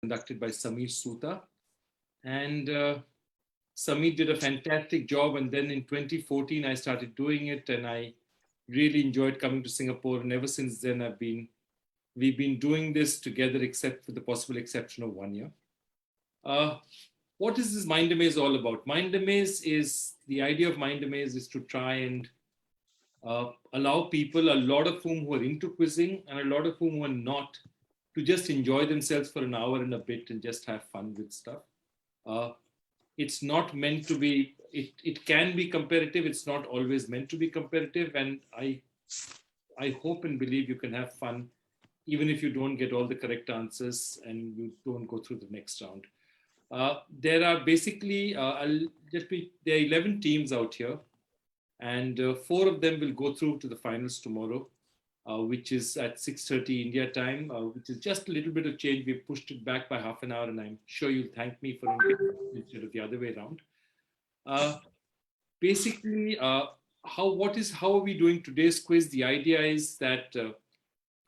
conducted by Sameer Suta. And Sameer did a fantastic job. And then in 2014, I started doing it, and I really enjoyed coming to Singapore. And ever since then, we've been doing this together, except for the possible exception of 1 year. What is this MindaMaze all about? MindaMaze is, the idea of MindaMaze is to try and allow people, a lot of whom who are into quizzing and a lot of whom who are not, to just enjoy themselves for an hour and a bit and just have fun with stuff. It's not meant to be, it can be competitive. It's not always meant to be competitive. And I hope and believe you can have fun, even if you don't get all the correct answers and you don't go through the next round. There are basically, there are 11 teams out here, and 4 of them will go through to the finals tomorrow, which is at 6:30 India time, which is just a little bit of change. We've pushed it back by half an hour, and I'm sure you'll thank me for it instead of the other way around. Basically, how are we doing today's quiz? The idea is that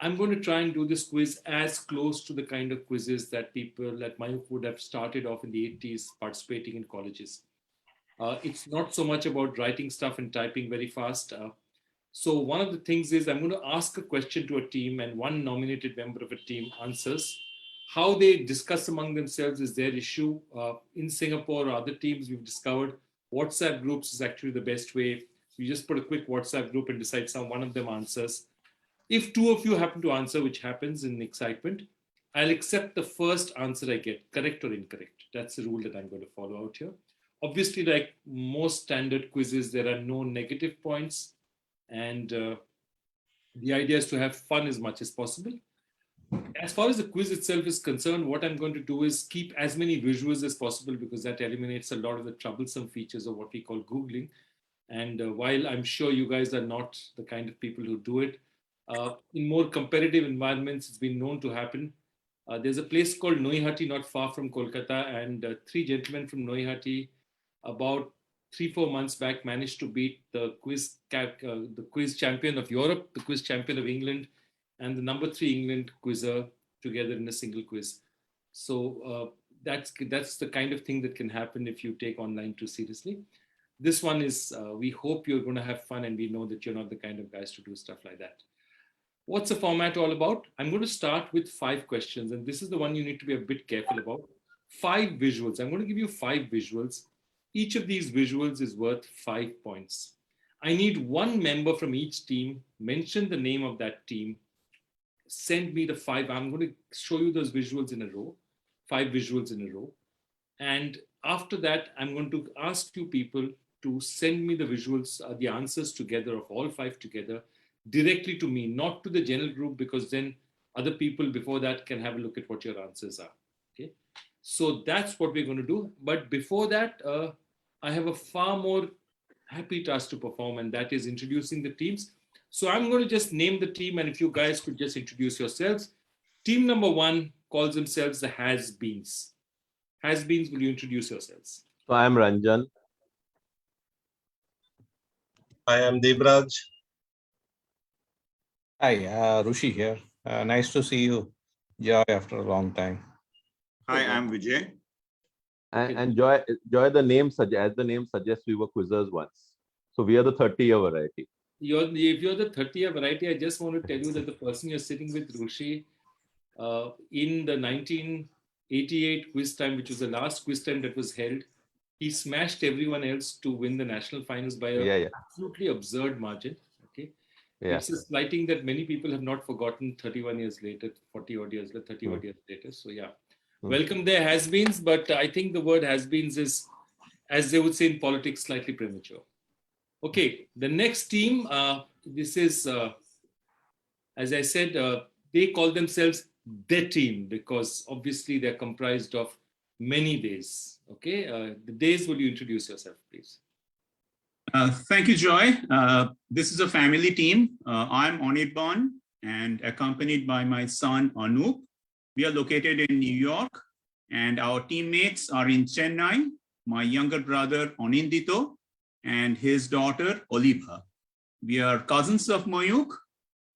I'm going to try and do this quiz as close to the kind of quizzes that people at Mayukh would have started off in the 80s participating in colleges. It's not so much about writing stuff and typing very fast. So one of the things is I'm going to ask a question to a team, and one nominated member of a team answers. How they discuss among themselves is their issue. In Singapore or other teams, we've discovered WhatsApp groups is actually the best way. You just put a quick WhatsApp group and decide one of them answers. If 2 of you happen to answer, which happens in excitement, I'll accept the first answer I get, correct or incorrect. That's the rule that I'm going to follow out here. Obviously, like most standard quizzes, there are no negative points. And the idea is to have fun as much as possible. As far as the quiz itself is concerned, what I'm going to do is keep as many visuals as possible, because that eliminates a lot of the troublesome features of what we call Googling. And while I'm sure you guys are not the kind of people who do it, in more competitive environments, it's been known to happen. There's a place called Noihati, not far from Kolkata, and 3 gentlemen from Noihati about 3-4 months back managed to beat the quiz champion of Europe, the quiz champion of England, and the number 3 England quizzer together in a single quiz. So that's the kind of thing that can happen if you take online too seriously. This one is, we hope you're going to have fun, and we know that you're not the kind of guys to do stuff like that. What's the format all about? I'm going to start with 5 questions, and this is the one you need to be a bit careful about. 5 visuals. I'm going to give you 5 visuals. Each of these visuals is worth 5 points. I need 1 member from each team, mention the name of that team, send me the 5. I'm going to show you those visuals in a row, 5 visuals in a row. And after that, I'm going to ask you people to send me the visuals, the answers together of all 5 together, directly to me, not to the general group, because then other people before that can have a look at what your answers are. Okay, so that's what we're going to do. But before that, I have a far more happy task to perform, and that is introducing the teams. So I'm going to just name the team, and if you guys could just introduce yourselves. Team number 1 calls themselves the Has-Beens. Has-Beens, will you introduce yourselves? So I am Ranjan. I am Debraj. Hi, Rushi here. Nice to see you, Joy, after a long time. Hi, I'm Vijay. And Joy, the name as the name suggests, we were quizzers once. So we are the 30-year variety. If you're the 30-year variety, I just want to tell you that the person you're sitting with, Rushi, in the 1988 quiz time, which was the last quiz time that was held, he smashed everyone else to win the national finals by an absolutely absurd margin. Okay. Yeah. It's a slighting that many people have not forgotten 31 years later, 40 odd years later, 30 odd years later. So yeah, welcome there, has-beens. But I think the word has-beens is, as they would say in politics, slightly premature. Okay, the next team, this is, as I said, they call themselves the team because obviously they're comprised of many days. Okay, the days, will you introduce yourself, please? Thank you, Joy. This is a family team. I'm Anirban and accompanied by my son, Anup. We are located in New York, and our teammates are in Chennai, my younger brother, Onindito, and his daughter, Oliva. We are cousins of Mayukh,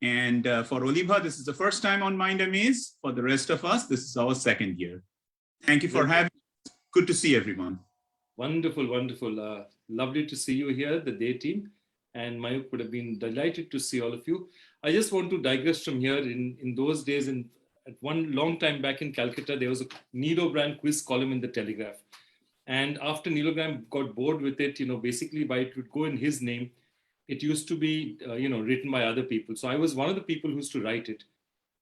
And for Oliva, this is the first time on MindaMaze. For the rest of us, this is our second year. Thank you for having us. Good to see everyone. Wonderful, wonderful. Lovely to see you here, the day team. And Mayukh would have been delighted to see all of you. I just want to digress from here. In those days, at one long time back in Calcutta, there was a Neil O'Brien quiz column in the Telegraph. And after Neil O'Brien got bored with it, basically by it would go in his name, it used to be, written by other people. So I was one of the people who used to write it.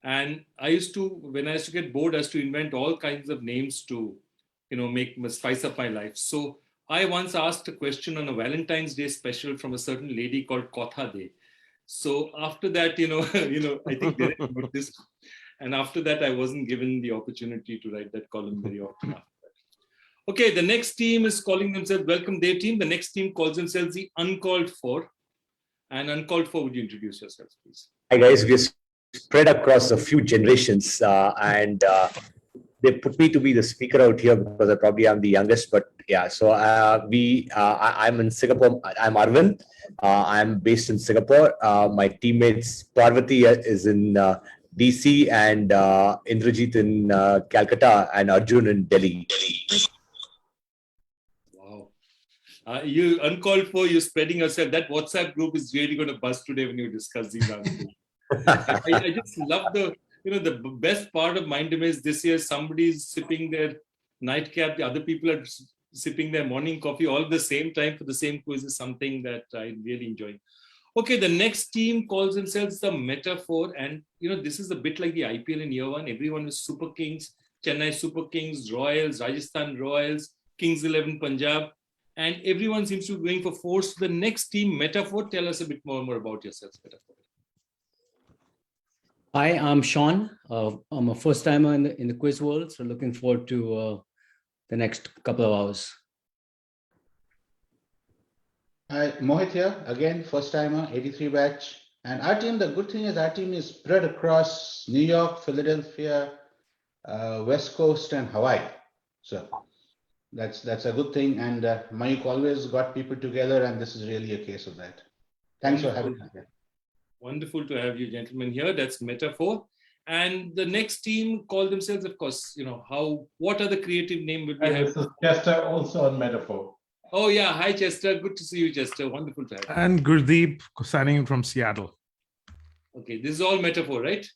And when I used to get bored, I used to invent all kinds of names to, spice up my life. So I once asked a question on a Valentine's Day special from a certain lady called Kotha De. So after that, I think Derek wrote this. And after that, I wasn't given the opportunity to write that column very often after that. Okay, the next team is calling themselves, welcome their team. The next team calls themselves the Uncalled For. And Uncalled For, would you introduce yourselves, please? Hi guys, we're spread across a few generations and they put me to be the speaker out here because I probably am the youngest, but yeah, so I'm in Singapore. I'm Arvind. I'm based in Singapore. My teammates Parvati is in DC and Indrajit in Calcutta and Arjun in Delhi. You Uncalled For, you're spreading yourself. That WhatsApp group is really going to bust today when you discuss these answers. I just love the best part of MindaMaze this year. Somebody's sipping their nightcap, the other people are sipping their morning coffee all at the same time for the same quiz is something that I really enjoy. Okay, the next team calls themselves the Metaphor, and this is a bit like the IPL in year one. Everyone is Super Kings, Chennai Super Kings, Royals, Rajasthan Royals, Kings 11 Punjab. And everyone seems to be going for force. The next team, Metaphor, tell us a bit more about yourselves, Metaphor. Hi, I'm Sean. I'm a first timer in the quiz world, so looking forward to the next couple of hours. Hi, Mohit here, again, first timer, 83 batch. And our team, the good thing is our team is spread across New York, Philadelphia, West Coast, and Hawaii. So that's a good thing. And Mayukh always got people together, and this is really a case of that. Thanks for having me here. Wonderful to have you gentlemen here. That's Metaphor. And the next team call themselves, of course, what are the creative name would we have? This is Chester, also on Metaphor. Oh yeah, hi Chester. Good to see you, Chester. Wonderful to have you. And Gurdeep signing in from Seattle. Okay, this is all Metaphor, right?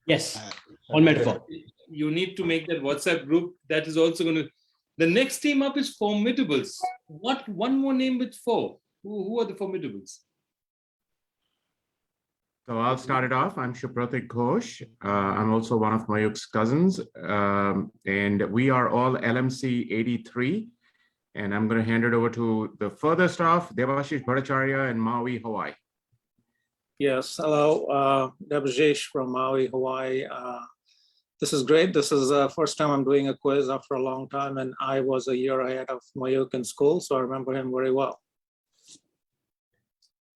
Yes, all Metaphor. You need to make that WhatsApp group. That is also going to... The next team up is Formidables. What? One more name with four. Who are the Formidables? So I'll start it off. I'm Shupratik Ghosh. I'm also one of Mayukh's cousins. And we are all LMC 83. And I'm going to hand it over to the furthest off, Devashish Bhattacharya in Maui, Hawaii. Yes, hello, Devashish from Maui, Hawaii. This is great. This is the first time I'm doing a quiz after a long time, and I was a year ahead of Mayukh in school, so I remember him very well.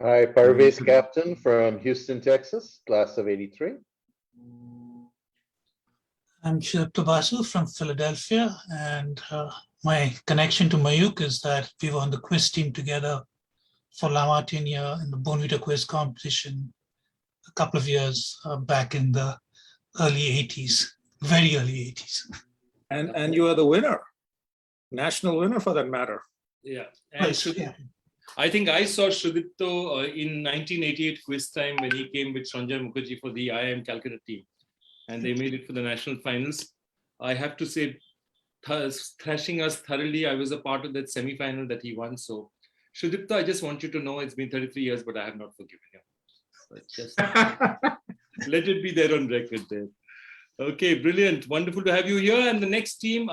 Hi, Parvez Captain from Houston, Texas, class of 83. I'm Shilpa Basu from Philadelphia, and my connection to Mayukh is that we were on the quiz team together for La Martiniere in the Bonvita quiz competition a couple of years back in the early 80s, very early 80s. And you are the winner, national winner for that matter. Yeah. And I think I saw Shrudipto in 1988 quiz time when he came with Sanjay Mukherjee for the IIM Calcutta team. And they made it for the national finals. I have to say, thrashing us thoroughly. I was a part of that semi-final that he won. So, Shrudipto, I just want you to know it's been 33 years, but I have not forgiven him. So just let it be there on record there. Okay, brilliant. Wonderful to have you here. And the next team,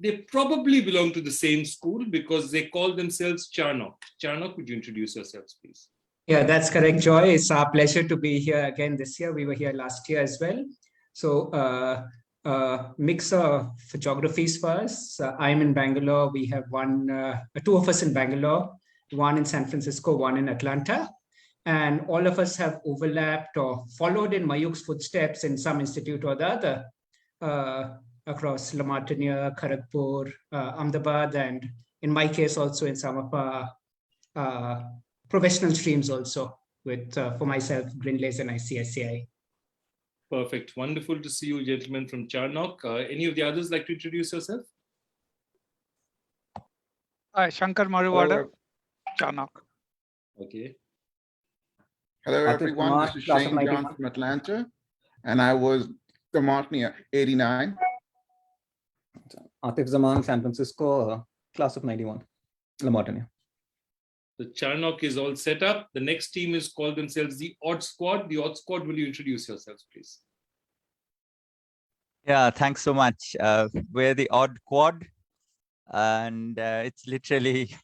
they probably belong to the same school because they call themselves Charnock. Charnock, would you introduce yourselves, please? Yeah, that's correct, Joy. It's our pleasure to be here again this year. We were here last year as well. So mix of geographies for us. I'm in Bangalore. We have two of us in Bangalore, one in San Francisco, one in Atlanta. And all of us have overlapped or followed in Mayukh's footsteps in some institute or the other across La Martiniere, Kharagpur, Ahmedabad, and in my case also in some of our professional streams also. with, for myself, Grindlays and ICSCI. Perfect. Wonderful to see you, gentlemen from Charnock. Any of the others like to introduce yourself? Hi, Shankar Maruvada, Charnock. Okay. Hello, Atif everyone. Kumar, This is class of Shane John 91. from Atlanta, and I was the Martini 89. Atif Zaman, San Francisco, class of 91, La Martiniere. The Charnock is all set up. The next team is called themselves the Odd Squad. The Odd Squad, will you introduce yourselves, please? Yeah, thanks so much. We're the Odd Quad, and it's literally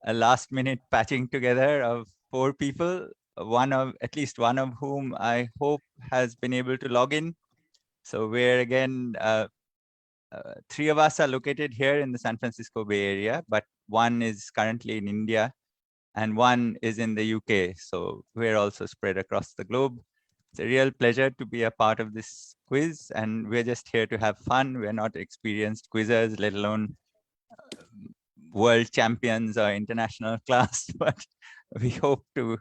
a last minute patching together of 4 people, at least one of whom I hope has been able to log in. So we're again, 3 of us are located here in the San Francisco Bay Area, but one is currently in India and one is in the UK. So we're also spread across the globe. It's a real pleasure to be a part of this quiz, and we're just here to have fun. We're not experienced quizzers, let alone world champions or international class, but we hope to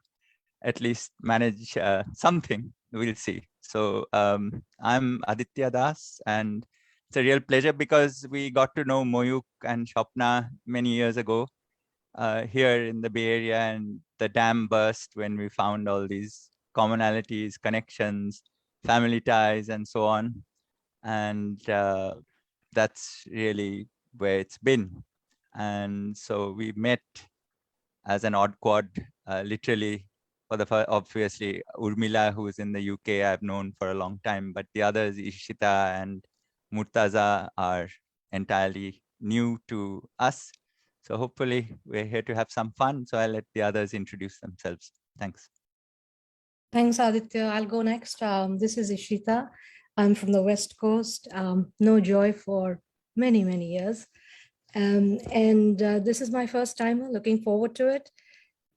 at least manage something. We'll see. So I'm Aditya Das, and it's a real pleasure because we got to know Mayukh and Shopna many years ago here in the Bay Area, and the dam burst when we found all these commonalities, connections, family ties, and so on. And that's really where it's been. And so we met as an odd quad, literally for the first, obviously Urmila, who is in the UK, I've known for a long time, but the others, Ishita and Murtaza, are entirely new to us. So hopefully we're here to have some fun. So I'll let the others introduce themselves. Thanks. Thanks, Aditya. I'll go next. This is Ishita. I'm from the West Coast. No Joy for many, many years. This is my first time, looking forward to it.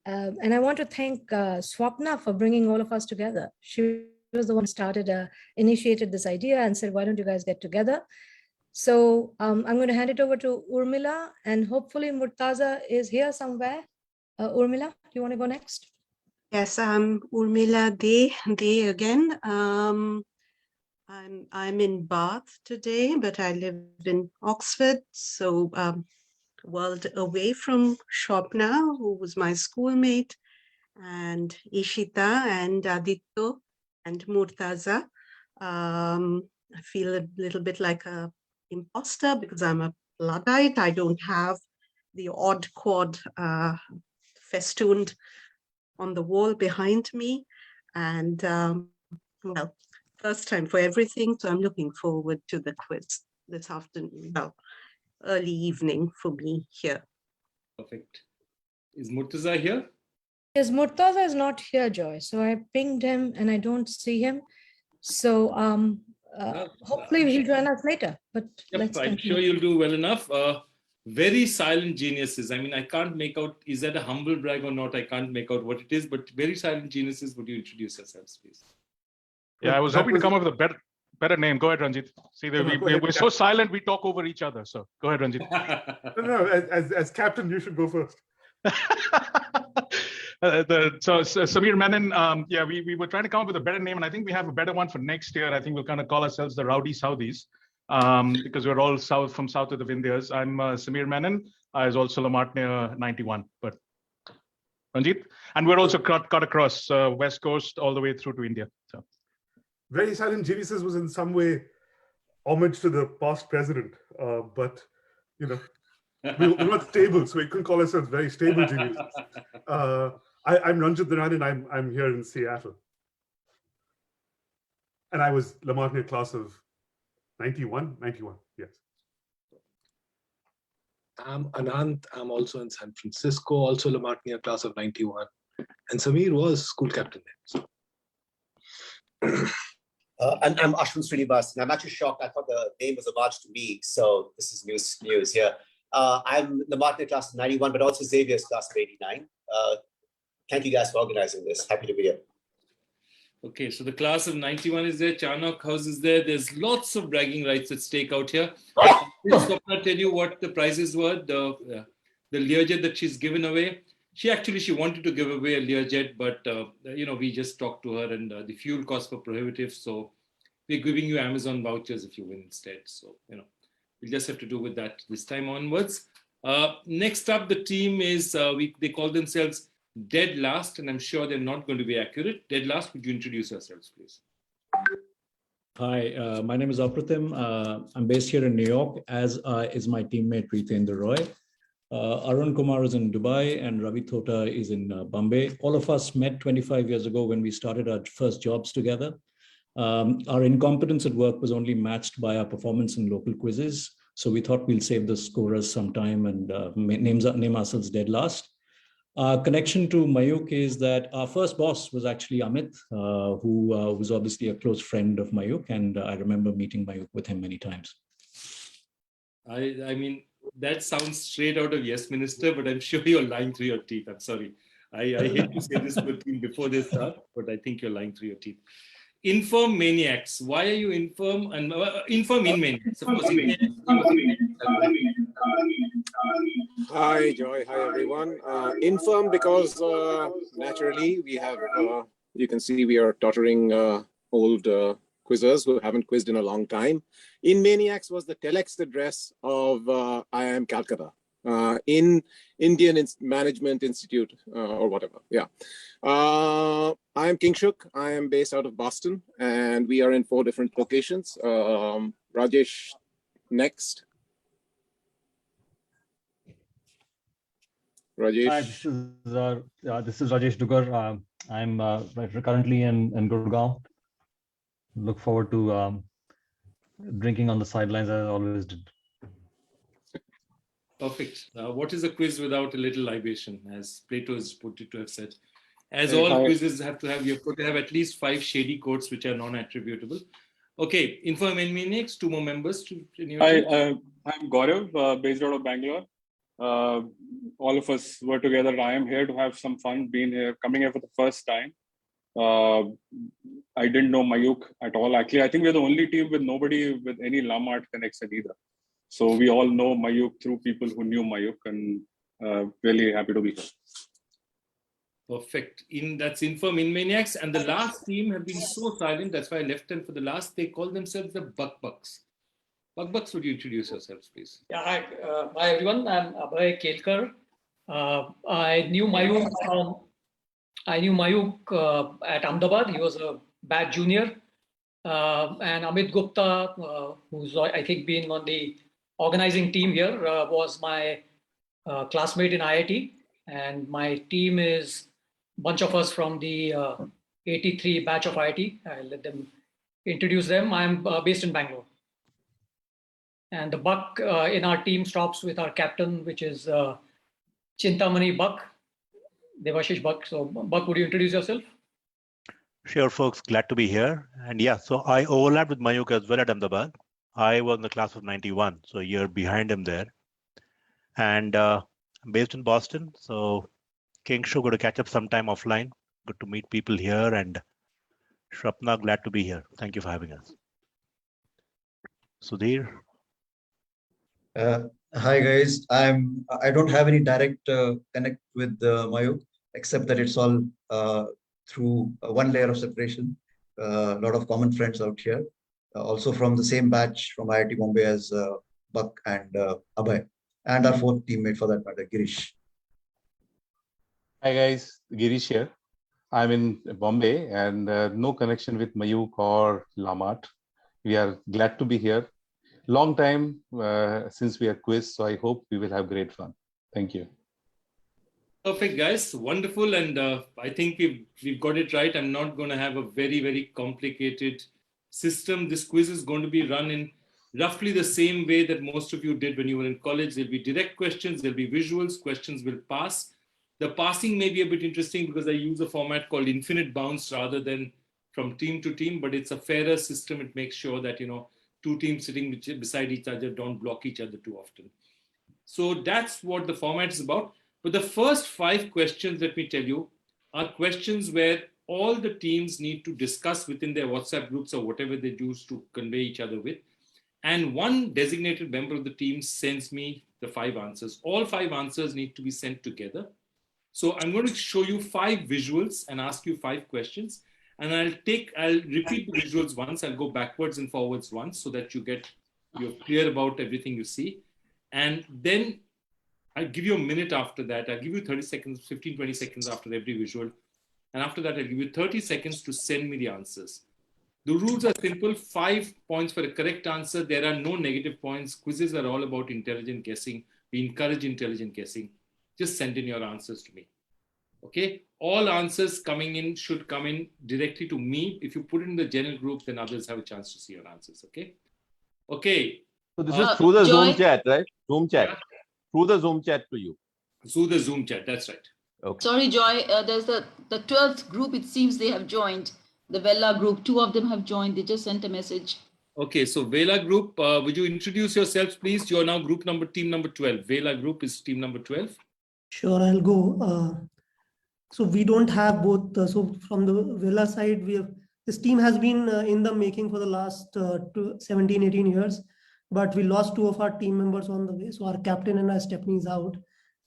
And I want to thank Swapna for bringing all of us together. She was the one who initiated this idea and said, why don't you guys get together? So I'm going to hand it over to Urmila, and hopefully Murtaza is here somewhere. Urmila, do you want to go next? Yes, I'm Urmila Dey again. I'm in Bath today, but I live in Oxford, so world away from Shopna, who was my schoolmate, and Ishita and Aditya and Murtaza. I feel a little bit like a imposter because I'm a Luddite. I don't have the odd quad festooned on the wall behind me. And well, first time for everything. So I'm looking forward to the quiz this afternoon. Well, early evening for me here. Perfect. Is Murtaza here? Yes, Murtaza is not here, Joy. So I pinged him and I don't see him. So hopefully he'll join us later. But yep, I'm sure you'll do well enough. Very silent geniuses. I mean, I can't make out, is that a humble brag or not? I can't make out what it is, but very silent geniuses. Would you introduce yourselves, please? Yeah, I was hoping to come up with a better name. Go ahead, Ranjit. See, we're so silent, we talk over each other. So go ahead, Ranjit. No, as captain, you should go first. Samir Menon, yeah, we were trying to come up with a better name, and I think we have a better one for next year. I think we'll kind of call ourselves the Rowdy Saudis, because we're all from south of the Vindhyas. I'm Samir Menon. I was also La Martiniere 91, but Ranjit, and we're also cut across West Coast all the way through to India. So. Very Silent Geniuses was in some way homage to the past president, but you know, we're not stable, so we couldn't call ourselves very stable geniuses. I'm Ranjit Dharan, and I'm here in Seattle, and I was La Martiniere class of 91, yes. I'm Anant. I'm also in San Francisco, also La Martiniere class of 91, and Samir was school captain there. So. And I'm Ashwin Srinivas, and I'm actually shocked. I thought the name was a homage to me, so this is news here. I'm the Martiniere class of 91, but also Xavier's class of 89. Thank you guys for organizing this. Happy to be here. Okay, so the class of 91 is there. Charnock House is there. There's lots of bragging rights at stake out here. I'll tell you what the prizes were, the Learjet that she's given away. She wanted to give away a Learjet, but we just talked to her, and the fuel costs were prohibitive. So we're giving you Amazon vouchers if you win instead. So we'll just have to do with that this time onwards. Next up, the team is they call themselves Dead Last, and I'm sure they're not going to be accurate. Dead Last, would you introduce yourselves, please? Hi, my name is Apratim. I'm based here in New York, as is my teammate Riteendra Roy. Arun Kumar is in Dubai and Ravi Thota is in Bombay. All of us met 25 years ago when we started our first jobs together. Our incompetence at work was only matched by our performance in local quizzes. So we thought we'll save the scorers some time and name ourselves Dead Last. Our connection to Mayukh is that our first boss was actually Amit, who was obviously a close friend of Mayukh, and I remember meeting Mayukh with him many times. I mean, that sounds straight out of Yes Minister, but I'm sure you're lying through your teeth. I'm sorry. I hate to say this to a team before they start, but I think you're lying through your teeth. Infirm maniacs. Why are you infirm? And infirm in maniacs. Of course, Hi, Joy. Hi, everyone. Infirm because naturally we have, you can see we are tottering old quizzers who haven't quizzed in a long time. In Maniacs was the telex address of IIM Calcutta in Indian Management Institute or whatever. Yeah. I am Kingshuk. I am based out of Boston and we are in 4 different locations. Rajesh, next. Rajesh. Hi, this is Rajesh Dugar. I'm currently in Gurgaon. Look forward to drinking on the sidelines as I always did. Perfect. What is a quiz without a little libation, as Plato is reported to have said? As Hey, all hi. quizzes have to have, you have to have at least 5 shady quotes which are non-attributable. Okay, Infirm and Maniacs, 2 more members. Hi, I'm Gaurav, based out of Bangalore. All of us were together. I am here to have some fun, coming here for the first time. I didn't know Mayukh at all. Actually, I think we're the only team with nobody with any Lamart connection either. So we all know Mayukh through people who knew Mayukh, and really happy to be here. Perfect. That's Infirm in Maniacs. And the last team have been so silent, that's why I left them for the last. They call themselves the Bucks. Bucks, would you introduce yourselves, please? Yeah, hi everyone. I'm Abhay Kelkar. I knew Mayukh at Ahmedabad. He was a batch junior. And Amit Gupta, who's I think been on the organizing team here, was my classmate in IIT. And my team is a bunch of us from the 83 batch of IIT. I'll let them introduce them. I'm based in Bangalore. And the Buck in our team stops with our captain, which is Chintamani Buck, Devashish Buck. So Buck, would you introduce yourself? Sure, folks. Glad to be here. And yeah, so I overlapped with Mayukh as well at Ahmedabad. I was in the class of 91, so a year behind him there. And I'm based in Boston, so Kingshuk, going to catch up sometime offline. Good to meet people here. And Shrapna, glad to be here. Thank you for having us. Sudhir. Hi guys, I don't have any direct connect with Mayukh, except that it's all through one layer of separation. A lot of common friends out here, also from the same batch from IIT Bombay as Buck and Abhay, and our 4th teammate for that matter, Girish. Hi guys, Girish here. I'm in Bombay and no connection with Mayukh or Lamart. We are glad to be here. Long time since we are quiz, so I hope we will have great fun. Thank you. Perfect, guys. Wonderful. And I think we've got it right. I'm not going to have a very, very complicated system. This quiz is going to be run in roughly the same way that most of you did when you were in college. There'll be direct questions, there'll be visuals, questions will pass. The passing may be a bit interesting because I use a format called infinite bounce rather than from team to team, but it's a fairer system. It makes sure that, 2 teams sitting beside each other don't block each other too often. So that's what the format is about. But the first 5 questions, let me tell you, are questions where all the teams need to discuss within their WhatsApp groups or whatever they use to convey each other with. And one designated member of the team sends me the 5 answers. All 5 answers need to be sent together. So I'm going to show you 5 visuals and ask you 5 questions. And I'll repeat the visuals once. I'll go backwards and forwards once so that you're clear about everything you see. And then I'll give you a minute after that. I'll give you 30 seconds, 15, 20 seconds after every visual. And after that, I'll give you 30 seconds to send me the answers. The rules are simple. 5 points for a correct answer. There are no negative points. Quizzes are all about intelligent guessing. We encourage intelligent guessing. Just send in your answers to me. Okay? All answers coming in should come in directly to me. If you put it in the general group, then others have a chance to see your answers. Okay? Okay. So this is through the Joy? Zoom chat, right? Zoom chat. Yeah. Through the Zoom chat to you. Through the Zoom chat. That's right. Okay. Sorry, Joy, there's the 12th group, it seems they have joined. The Vella group, 2 of them have joined. They just sent a message. Okay, so Vela group, would you introduce yourselves, please? You're now team number 12. Vela group is team number 12. Sure, I'll go. So we don't have both. So from the Villa side, this team has been in the making for the last 17, 18 years, but we lost 2 of our team members on the way. So our captain and our Stephanie is out,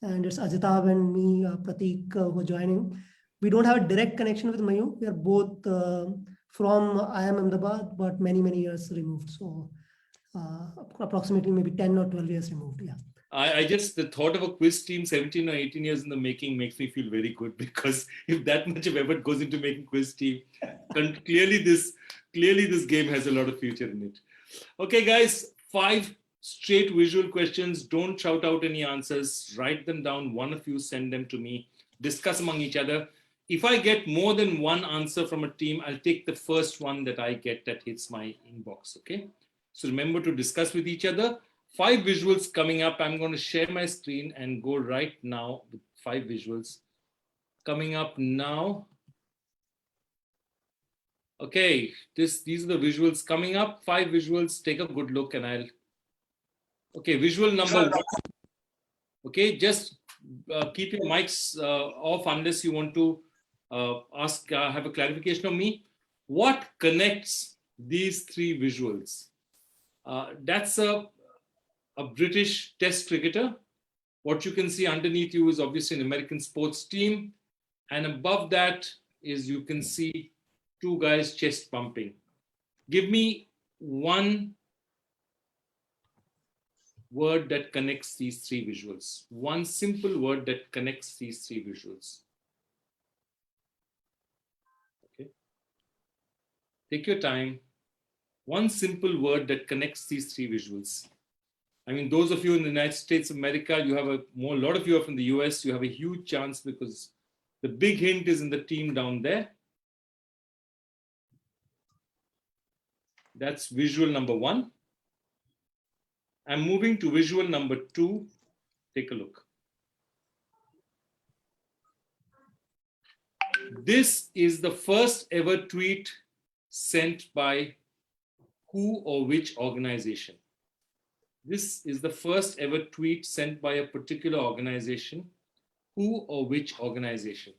and it's Ajitab and me, Pratik, who are joining. We don't have a direct connection with Mayukh. We are both from IIM Ahmedabad, but many, many years removed. So approximately maybe 10 or 12 years removed. Yeah. The thought of a quiz team 17 or 18 years in the making makes me feel very good, because if that much of effort goes into making quiz team, clearly this game has a lot of future in it. Okay, guys, 5 straight visual questions. Don't shout out any answers. Write them down. One of you send them to me. Discuss among each other. If I get more than one answer from a team, I'll take the first one that I get that hits my inbox. Okay. So remember to discuss with each other. 5 visuals coming up. I'm going to share my screen and go right now with 5 visuals coming up now. Okay, these are the visuals coming up. 5 visuals. Take a good look and Okay, visual number 1. Okay, just keep your mics off unless you want to have a clarification of me. What connects these 3 visuals? That's a British Test cricketer. What you can see underneath you is obviously an American sports team. And above that is you can see 2 guys chest pumping. Give me one word that connects these 3 visuals. One simple word that connects these 3 visuals. Okay. Take your time. One simple word that connects these 3 visuals. I mean, those of you in the United States of America, you have a lot of you are from the US, you have a huge chance because the big hint is in the team down there. That's visual number 1. I'm moving to visual number 2. Take a look. This is the first ever tweet sent by who or which organization? This is the first ever tweet sent by a particular organization. Who or which organization?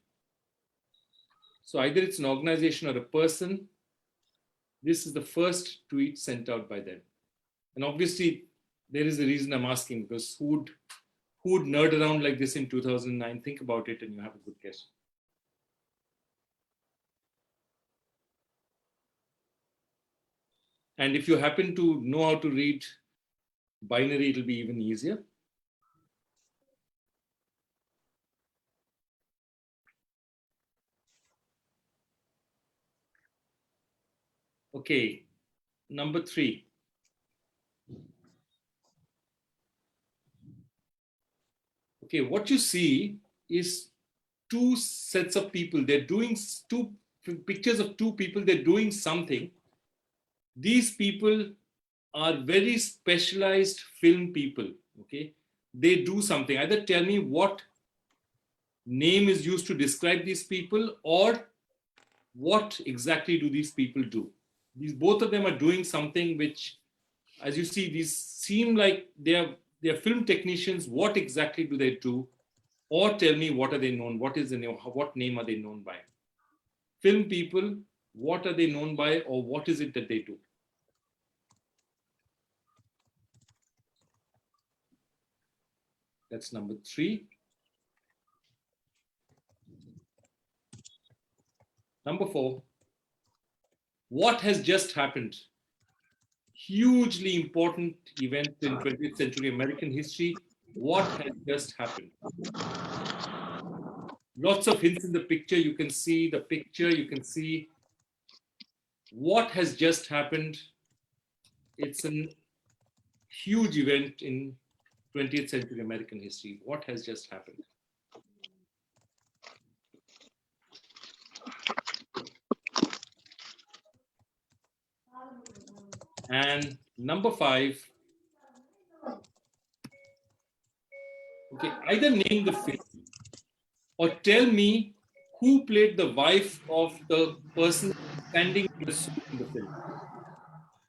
So either it's an organization or a person. This is the first tweet sent out by them. And obviously, there is a reason I'm asking, because who would nerd around like this in 2009? Think about it and you have a good guess. And if you happen to know how to read binary, it'll be even easier. Okay, number 3. Okay, what you see is 2 sets of people. They're doing 2 pictures of 2 people. They're doing something. These people are very specialized film people. Okay, they do something. Either tell me what name is used to describe these people, or what exactly do these people do. Both of them are doing something which, as you see, these seem like they're film technicians. What exactly do they do? Or tell me, what are they known? What is the name? What name are they known by? Film people, what are they known by, or what is it that they do? That's number 3. Number 4, what has just happened? Hugely important event in 20th century American history. What has just happened? Lots of hints in the picture. You can see the picture. You can see what has just happened. It's a huge event in 20th century American history. What has just happened? And number 5, okay, either name the film or tell me who played the wife of the person standing in the suit in the film.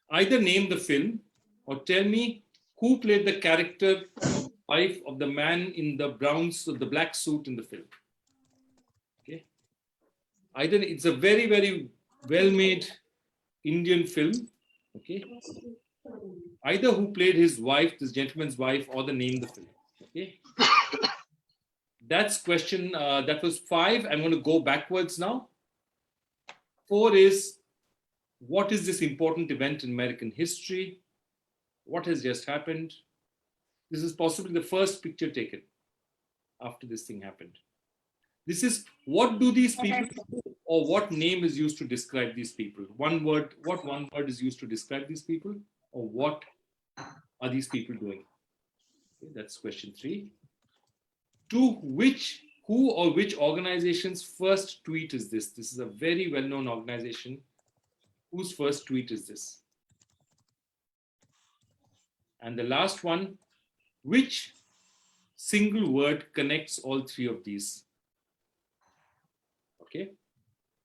Either name the film or tell me who played the character of the wife of the man in the the black suit in the film. Okay. Either it's a very, very well-made Indian film. Okay. Either who played his wife, this gentleman's wife, or the name the film. Okay. That's question, that was 5. I'm going to go backwards now. 4 is, what is this important event in American history? What has just happened? This is possibly the first picture taken after this thing happened. This is, what do these people do, or what name is used to describe these people? One word, what one word is used to describe these people, or what are these people doing? Okay, that's question 3. 2, who or which organization's first tweet is this? This is a very well-known organization. Whose first tweet is this? And the last one, which single word connects all 3 of these? Okay.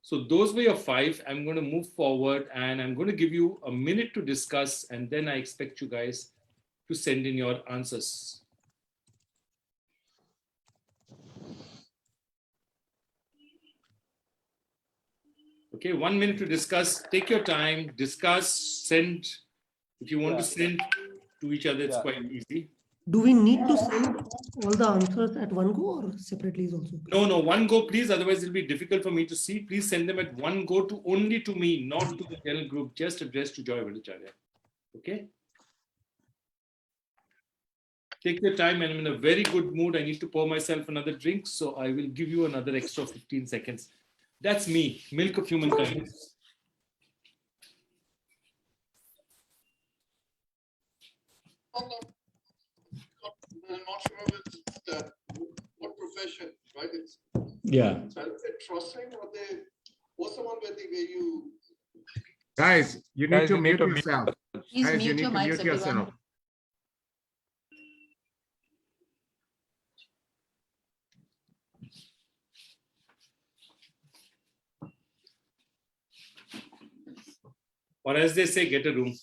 So those were your 5. I'm going to move forward and I'm going to give you a minute to discuss, and then I expect you guys to send in your answers. Okay, 1 minute to discuss. Take your time, discuss, send. If you want to send to each other, it's quite easy. Do we need to send all the answers at one go or separately is also? No, one go, please. Otherwise, it'll be difficult for me to see. Please send them at one go, to only to me, not to the general group, just addressed to Joy Bhattacharya. Okay? Take your time, and I'm in a very good mood. I need to pour myself another drink, so I will give you another extra 15 seconds. That's me, milk of humankind. I'm not sure what profession, right? It's trusting or what's the one where you guys, you need to mute yourself. Please Guys, mute you need your to mics, mute yourself. everyone. Or as they say, get a room.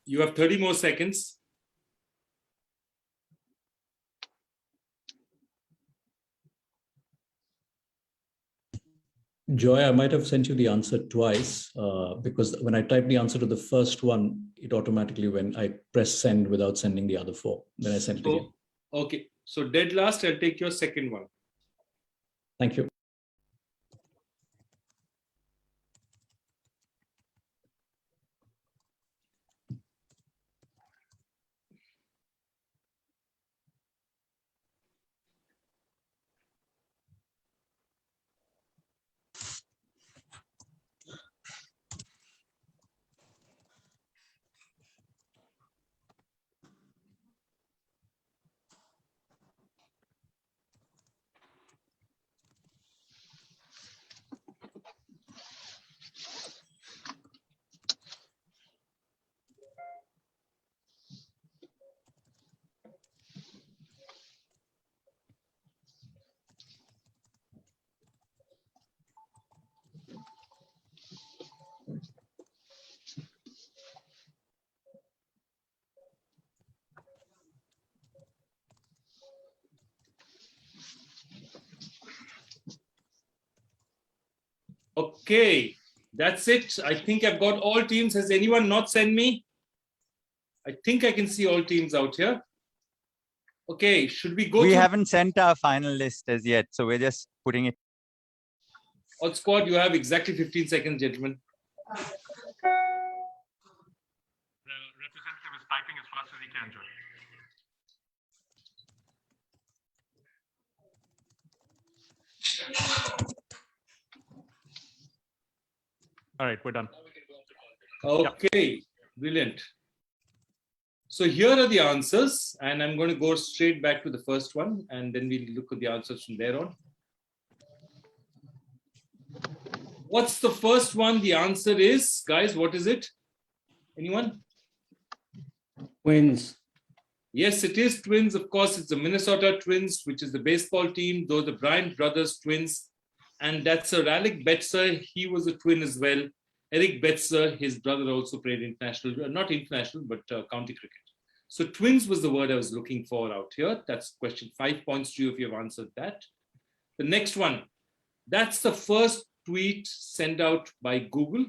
You have 30 more seconds. Joy, I might have sent you the answer twice because when I typed the answer to the first one, it automatically, when I press send without sending the other 4, then I sent it again. Okay, so dead last, I'll take your second one. Thank you. Okay, that's it. I think I've got all teams. Has anyone not sent me? I think I can see all teams out here. Okay, should we go We through? haven't sent our final list as yet, so we're just putting it. Odd squad, you have exactly 15 seconds, gentlemen. The representative is typing as fast as he can, Joy. All right, we're done. Okay, brilliant. So here are the answers, and I'm going to go straight back to the first one, and then we'll look at the answers from there on. What's the first one? The answer is, guys, what is it? Anyone? Twins. Yes, it is Twins. Of course, it's the Minnesota Twins, which is the baseball team, though the Bryant brothers twins. And that's Sir Alec Betzer. He was a twin as well. Eric Betzer, his brother, also played international, not international, but county cricket. So twins was the word I was looking for out here. That's question 5 points to you if you have answered that. The next one, that's the first tweet sent out by Google.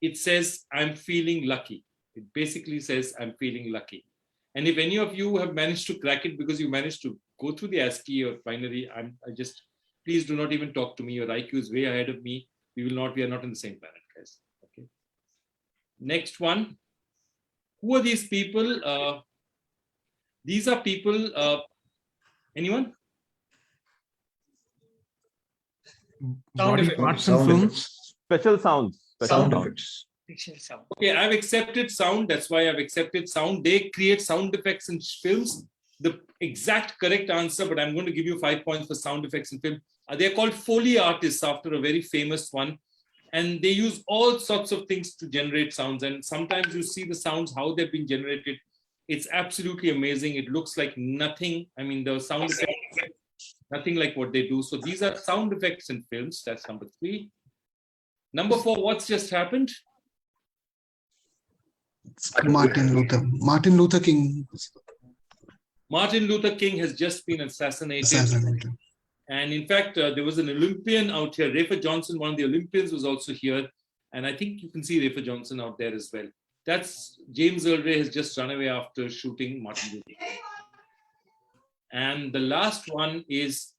It says, I'm feeling lucky. It basically says, I'm feeling lucky. And if any of you have managed to crack it because you managed to go through the ASCII or binary, please do not even talk to me. Your IQ is way ahead of me. We are not in the same planet, guys. Okay. Next one. Who are these people? These are people, anyone? Body parts and films. Special sounds. Sound effects. Okay, I've accepted sound. That's why I've accepted sound. They create sound effects in films. The exact correct answer, but I'm going to give you 5 points for sound effects in film. They're called Foley artists after a very famous one. And they use all sorts of things to generate sounds. And sometimes you see the sounds, how they've been generated. It's absolutely amazing. It looks like nothing. I mean, the sound effects, nothing like what they do. So these are sound effects in films. That's number 3. Number 4, what's just happened? Martin Luther King. Martin Luther King has just been assassinated. And in fact, there was an Olympian out here. Rafer Johnson, one of the Olympians, was also here. And I think you can see Rafer Johnson out there as well. That's James Earl Ray has just run away after shooting Martin Luther King. And the last one is,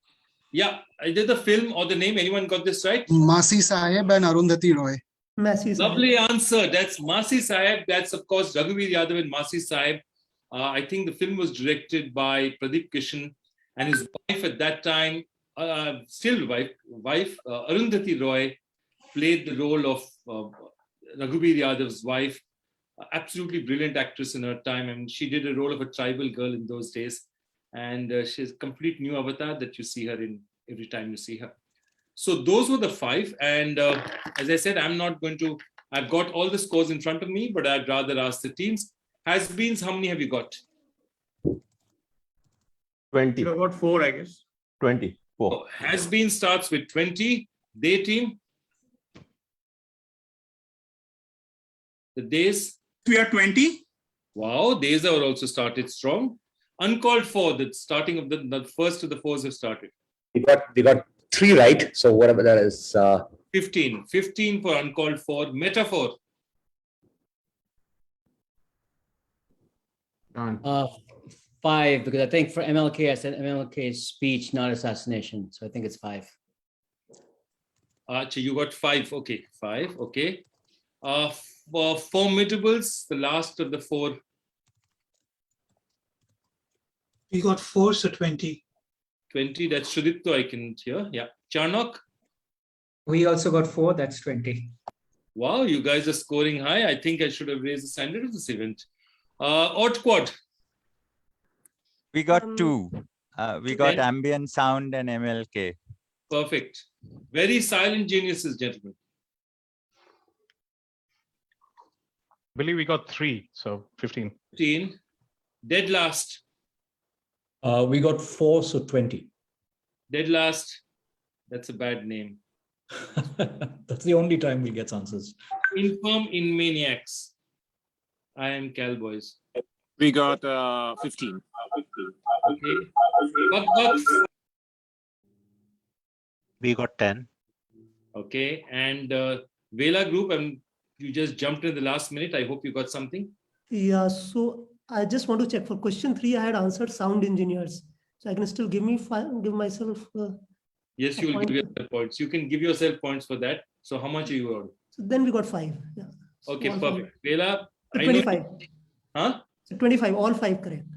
yeah, either the film or the name. Anyone got this right? Masi Sahib and Arundhati Roy. Lovely answer. That's Masi Sahib. That's, of course, Raghuveer Yadav and Masi Sahib. I think the film was directed by Pradeep Kishan, and his wife at that time, still wife, Arundhati Roy, played the role of Raghuveer Yadav's wife. Absolutely brilliant actress in her time. I mean, she did a role of a tribal girl in those days. And she's a complete new avatar that you see her in every time you see her. So those were the 5. And as I said, I've got all the scores in front of me, but I'd rather ask the teams. Has-beens, how many have you got? 20. You got 4, I guess. 24. Oh, has-been starts with 20. Day team? The days? We are 20. Wow, days are also started strong. Uncalled for, the starting of the first of the 4s have started. We got 3 right. So whatever that is. 15. 15 for uncalled for. Metaphor. 5, because I think for MLK, I said MLK's speech, not assassination. So I think it's 5. Archie, you got 5. Okay, 5. Okay. For formidables, the last of the 4. We got 4, so 20. 20, that's Sudipto, I can hear. Yeah. Charnock? We also got 4, that's 20. Wow, you guys are scoring high. I think I should have raised the standard of this event. Odd quad. We got 2. We got ambient sound and MLK. Perfect. Very silent geniuses, gentlemen. I believe we got 3, so 15. 15. Dead last. We got 4, so 20. Dead last. That's a bad name. That's the only time we get answers. Infirm in Maniacs. I am Cowboys. We got 15. Okay. We got 10. Okay. And Vela Group, you just jumped in the last minute. I hope you got something. Yeah, so I just want to check for question 3. I had answered sound engineers, so I can still give myself. Yes, you will give yourself points. You can give yourself points for that. So how much are you on? So then we got 5. Yeah. So Okay, all perfect. Vela, so I know 25. Huh? So 25, all 5 correct.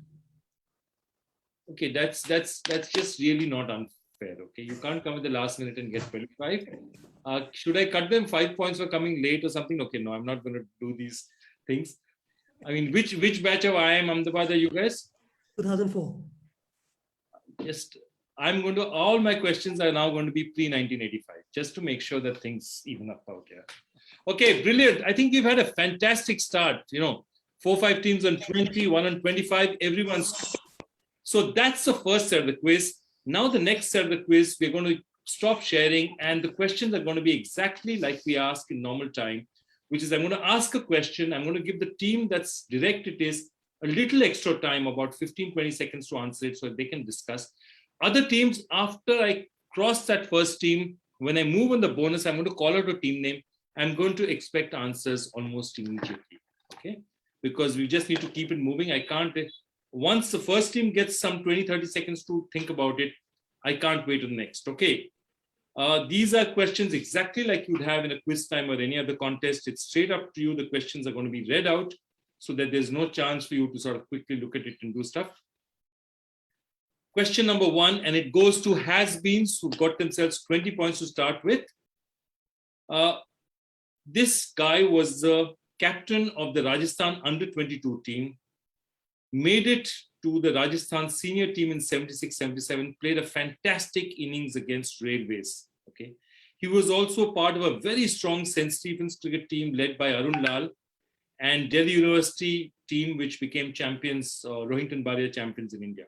Okay, that's just really not unfair. Okay, you can't come at the last minute and get 25. Should I cut them 5 points for coming late or something? Okay, no, I'm not going to do these things. I mean, which batch of IIM Ahmedabad are you guys? 2004. Just, I'm going to, all my questions are now going to be pre-1985, just to make sure that things even up out here. Okay, brilliant. I think we've had a fantastic start. 4-5 teams on 20, 1 on 25, everyone's. So that's the first set of the quiz. Now the next set of the quiz, we're going to stop sharing, and the questions are going to be exactly like we ask in normal time, which is I'm going to ask a question. I'm going to give the team that's directed is a little extra time, about 15-20 seconds to answer it so they can discuss. Other teams, after I cross that first team, when I move on the bonus, I'm going to call out a team name. I'm going to expect answers almost immediately, okay? Because we just need to keep it moving. I can't, once the first team gets some 20-30 seconds to think about it, I can't wait to the next, okay? These are questions exactly like you'd have in a quiz time or any other contest. It's straight up to you. The questions are going to be read out so that there's no chance for you to sort of quickly look at it and do stuff. Question number 1, and it goes to has-beens who got themselves 20 points to start with. This guy was the captain of the Rajasthan under-22 team, made it to the Rajasthan senior team in 76-77, played a fantastic innings against Railways. Okay, he was also part of a very strong St. Stephen's cricket team led by Arun Lal and Delhi University team, which became champions, Rohinton Baria champions in India.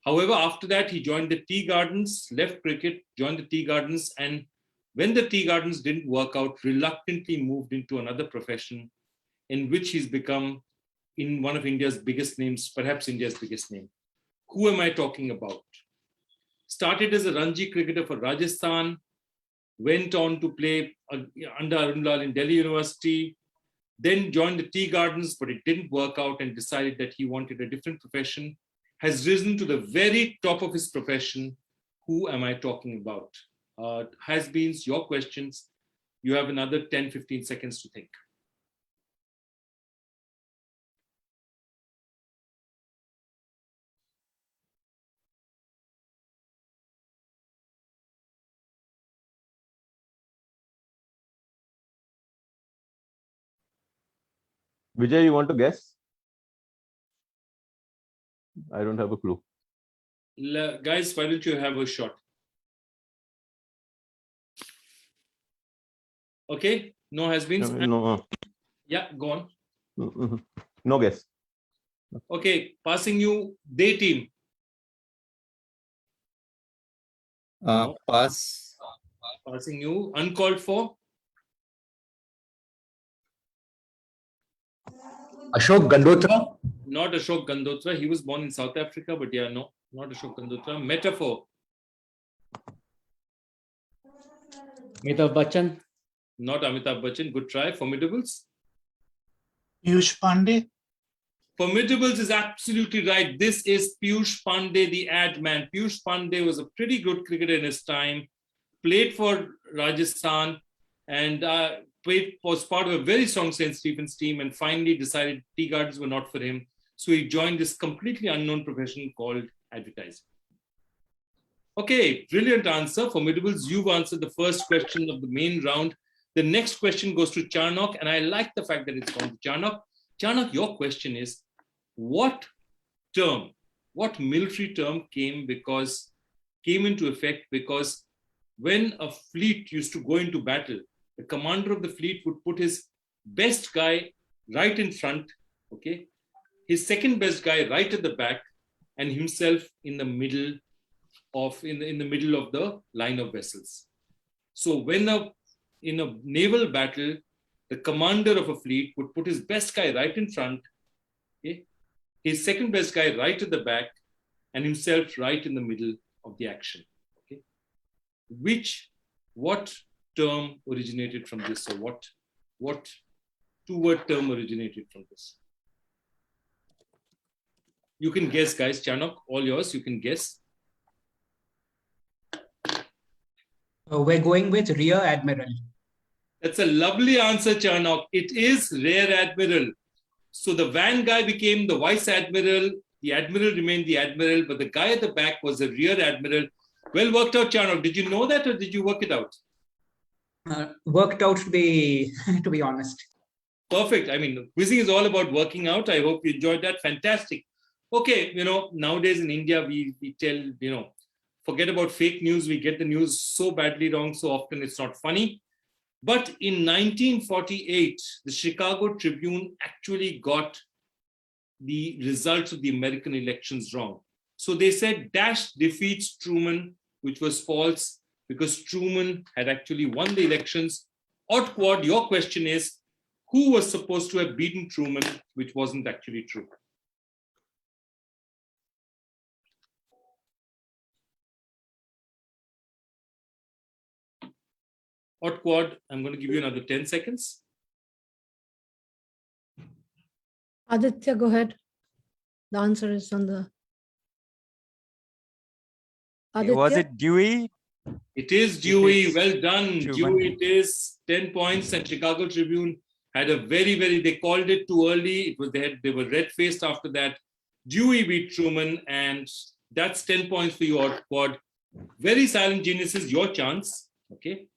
However, after that, he joined the Tea Gardens, left cricket, joined the Tea Gardens, and when the Tea Gardens didn't work out, reluctantly moved into another profession in which he's become in one of India's biggest names, perhaps India's biggest name. Who am I talking about? Started as a Ranji cricketer for Rajasthan, went on to play under Arun Lal in Delhi University, then joined the Tea Gardens, but it didn't work out and decided that he wanted a different profession, has risen to the very top of his profession. Who am I talking about? Has-beens, your questions. You have another 10-15 seconds to think. Vijay, you want to guess? I don't have a clue. Guys, why don't you have a shot? Okay, no has-beens. No. Yeah, go on. No guess. Okay, passing you day team. Pass. Passing you uncalled for. Ashok Gandotra? Not Ashok Gandotra. He was born in South Africa, but yeah, no, not Ashok Gandotra. Metaphor. Amitabh Bachchan. Not Amitabh Bachchan. Good try. Formidables. Piyush Pandey. Formidables is absolutely right. This is Piyush Pandey, the ad man. Piyush Pandey was a pretty good cricketer in his time, played for Rajasthan, and was part of a very strong St. Stephen's team, and finally decided Tea Gardens were not for him. So he joined this completely unknown profession called advertising. Okay, brilliant answer. Formidables, you've answered the first question of the main round. The next question goes to Charnock, and I like the fact that it's gone to Charnock. Charnock, your question is, what military term came into effect because when a fleet used to go into battle, the commander of the fleet would put his best guy right in front, okay, his second best guy right at the back, and himself in the middle of the line of vessels. So when in a naval battle, the commander of a fleet would put his best guy right in front, okay, his second best guy right at the back, and himself right in the middle of the action. Okay, what term originated from this, or what two-word term originated from this? You can guess, guys. Chanok, all yours. You can guess. We're going with Rear Admiral. That's a lovely answer, Chanok. It is Rear Admiral. So the van guy became the Vice Admiral. The Admiral remained the Admiral, but the guy at the back was the Rear Admiral. Well worked out, Chanok. Did you know that or did you work it out? Worked out to be honest. Perfect. I mean, quizzing is all about working out. I hope you enjoyed that. Fantastic. Okay, nowadays in India, we tell, forget about fake news. We get the news so badly wrong so often it's not funny. But in 1948, the Chicago Tribune actually got the results of the American elections wrong. So they said Dash defeats Truman, which was false because Truman had actually won the elections. Odd Quad, your question is, who was supposed to have beaten Truman, which wasn't actually true? Odd Quad, I'm going to give you another 10 seconds. Aditya, go ahead. The answer is on the... Aditya? Was it Dewey? It is Dewey. It is well done. Truman. Dewey, it is 10 points, and Chicago Tribune had a they called it too early. They were red-faced after that. Dewey beat Truman, and that's 10 points for you, Odd Quad. Very Silent Geniuses, your chance. Okay.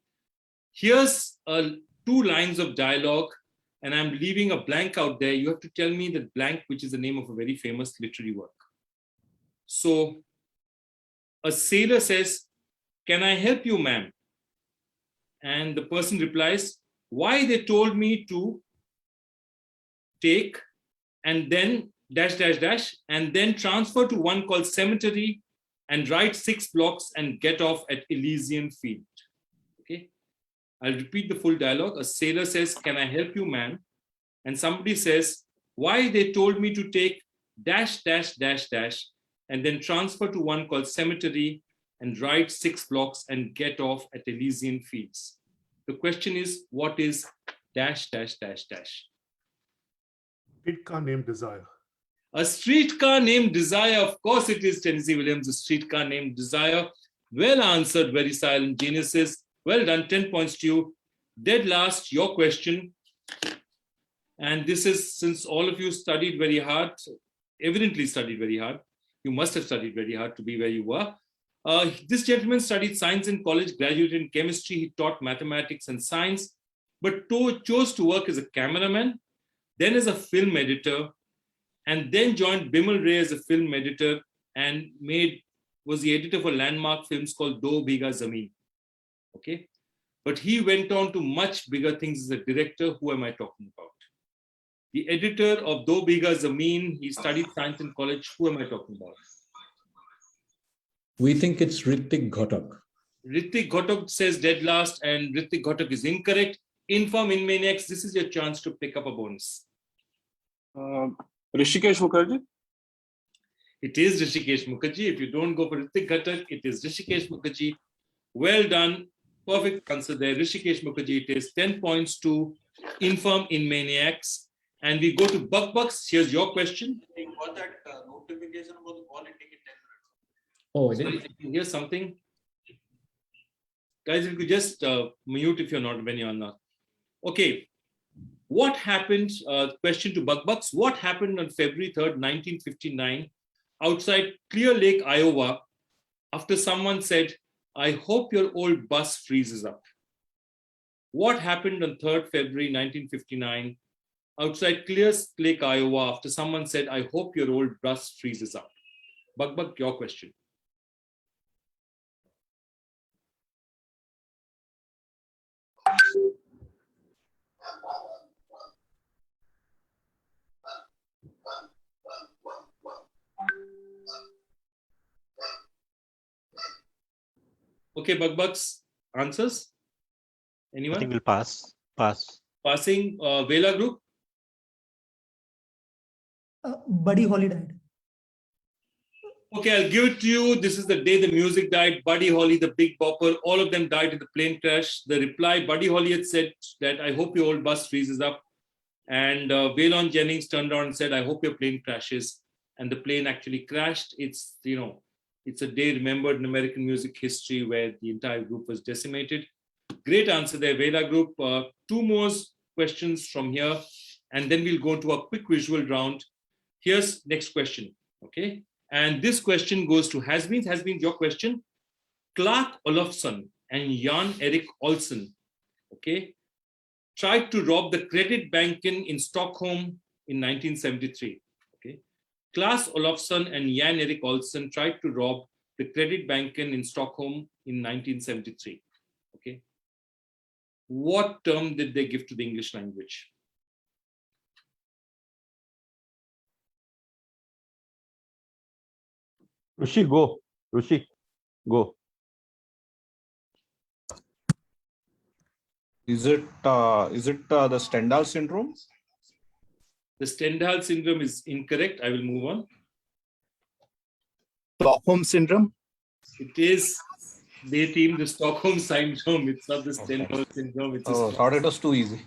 Here's 2 lines of dialogue, and I'm leaving a blank out there. You have to tell me that blank, which is the name of a very famous literary work. So, a sailor says, "Can I help you, ma'am?" And the person replies, "Why they told me to take and then dash, dash, dash, and then transfer to one called cemetery and write 6 blocks and get off at Elysian Field." Okay. I'll repeat the full dialogue. A sailor says, "Can I help you, ma'am?" And somebody says, "Why they told me to take dash, dash, dash, dash, and then transfer to one called cemetery and write 6 blocks and get off at Elysian Fields." The question is, what is dash, dash, dash, dash? Streetcar named Desire. A streetcar named Desire. Of course it is, Tennessee Williams, a streetcar named Desire. Well answered, Very Silent Geniuses. Well done, 10 points to you. Dead last, your question. And this is, since all of you studied very hard, evidently studied very hard. You must have studied very hard to be where you were. This gentleman studied science in college, graduated in chemistry. He taught mathematics and science, but chose to work as a cameraman, then as a film editor, and then joined Bimal Ray as a film editor and was the editor for landmark films called Do Bigha Zameen. Okay, but he went on to much bigger things as a director. Who am I talking about? The editor of Do Bigha Zameen. He studied science in college. Who am I talking about? We think it's Ritwik Ghatak. Ritwik Ghatak says dead last, and Ritwik Ghatak is incorrect. Inform in Maniacs, this is your chance to pick up a bonus. Rishikesh Mukherjee? It is Rishikesh Mukherjee. If you don't go for Ritwik Ghatak, it is Rishikesh Mukherjee. Well done. Perfect answer there. Rishikesh Mukherjee. It is 10 points to Inform in Maniacs. And we go to Buck Bucks. Here's your question. You got that notification about the call ending in 10 minutes. Oh, sorry, here's something. Guys, if you could just mute if you're not, when you're not. Okay. What happened? Question to Buck Bucks. What happened on February 3rd, 1959, outside Clear Lake, Iowa, after someone said, "I hope your old bus freezes up"? What happened on 3rd February 1959 outside Clear Lake, Iowa, after someone said, "I hope your old bus freezes up"? Buck, your question. Okay, Bucks, answers? Anyone? I think we'll pass. Pass. Passing, Vela Group? Buddy Holly died. Okay, I'll give it to you. This is the day the music died. Buddy Holly, the Big Bopper, all of them died in the plane crash. The reply, Buddy Holly had said that, "I hope your old bus freezes up." And Waylon Jennings turned around and said, "I hope your plane crashes." and the plane actually crashed. It's, it's a day remembered in American music history where the entire group was decimated. Great answer there, Vela group. Two more questions from here, and then we'll go to a quick visual round. Here's next question, okay? And this question goes to Has-Been, your question. Clark Olofsson and Jan Erik Olsen, okay, tried to rob the Creditbanken in Stockholm in 1973, okay? Claes Olofsson and Jan Erik Olsen tried to rob the Creditbanken in Stockholm in 1973, okay? What term did they give to the English language? Rushi, go. Rushi, go. Is it the Stendhal syndrome? The Stendhal syndrome is incorrect. I will move on. Stockholm syndrome? It is the Stockholm syndrome. It's not the Stendhal syndrome. It's thought it was too easy.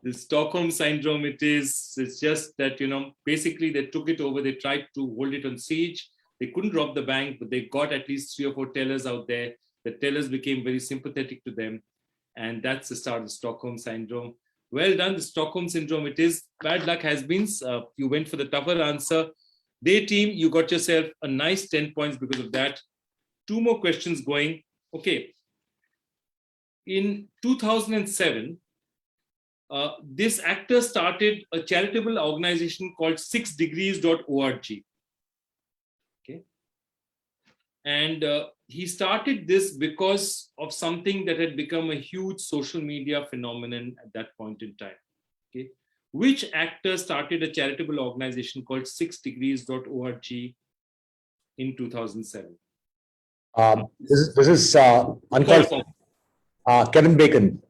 The Stockholm syndrome, it's just that, basically they took it over. They tried to hold it on siege. They couldn't rob the bank, but they got at least 3 or 4 tellers out there. The tellers became very sympathetic to them. And that's the start of the Stockholm syndrome. Well done, the Stockholm syndrome it is. Bad luck has been. You went for the tougher answer. Day team, you got yourself a nice 10 points because of that. 2 more questions going. Okay. In 2007, this actor started a charitable organization called 6degrees.org. Okay. And he started this because of something that had become a huge social media phenomenon at that point in time. Okay. Which actor started a charitable organization called 6degrees.org in 2007? This is uncalled for. Kevin Bacon.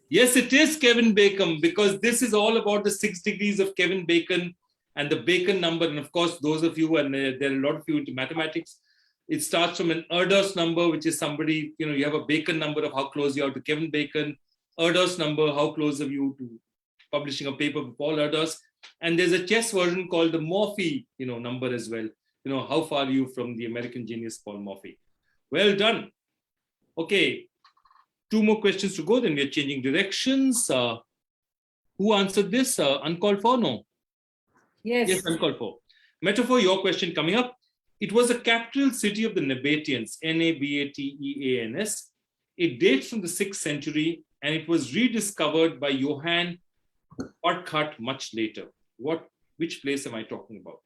Yes, it is Kevin Bacon, because this is all about the 6 degrees of Kevin Bacon and the Bacon number. And of course, those of you, and there are a lot of you into mathematics, it starts from an Erdos number, which is somebody, you have a Bacon number of how close you are to Kevin Bacon. Erdos number, how close are you to publishing a paper with Paul Erdos. And there's a chess version called the Morphy, number as well. How far are you from the American genius Paul Morphy? Well done. Okay. 2 more questions to go, then we are changing directions. Who answered this? Uncalled for? No. Yes. Yes, uncalled for. Metaphor, your question coming up. It was a capital city of the Nabateans, Nabateans. It dates from the 6th century and it was rediscovered by Johann Bhattacharya much later. Which place am I talking about?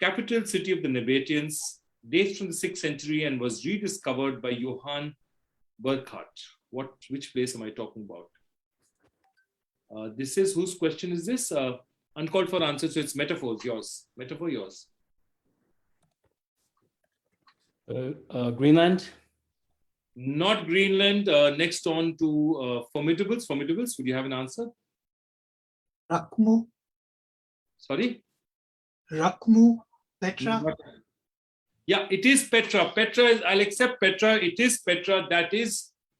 Capital city of the Nabateans, dates from the 6th century and was rediscovered by Johann Bhattacharya. Which place am I talking about? This is, whose question is this? Uncalled for answer, so it's metaphors, yours. Metaphor, yours. Greenland? Not Greenland. Next on to formidables. Formidables, would you have an answer? Rakmu. Sorry? Rakmu, Petra. Yeah, it is Petra. Petra is, I'll accept Petra. It is Petra.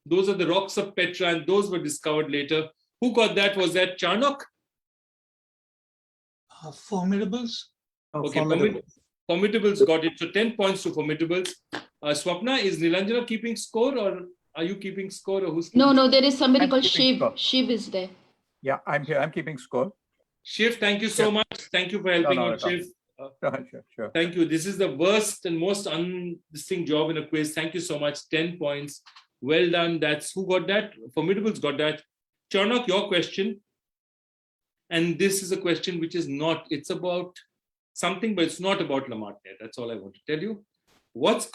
Those are the rocks of Petra, and those were discovered later. Who got that? Was that Charnock? Formidables. Okay, Formidables got it. So 10 points to Formidables. Swapna, is Nilanjana keeping score, or are you keeping score, or who's keeping No, there is somebody I'm called keeping Shiv. score. Shiv is there. Yeah, I'm here. I'm keeping score. Shiv, thank you so much. Thank you for helping out, Shiv. Sure. Thank you. This is the worst and most undistinct job in a quiz. Thank you so much. 10 points. Well done. That's who got that? Formidables got that. Charnock, your question. And this is a question which is not, it's about something, but it's not about Lamartine. That's all I want to tell you. What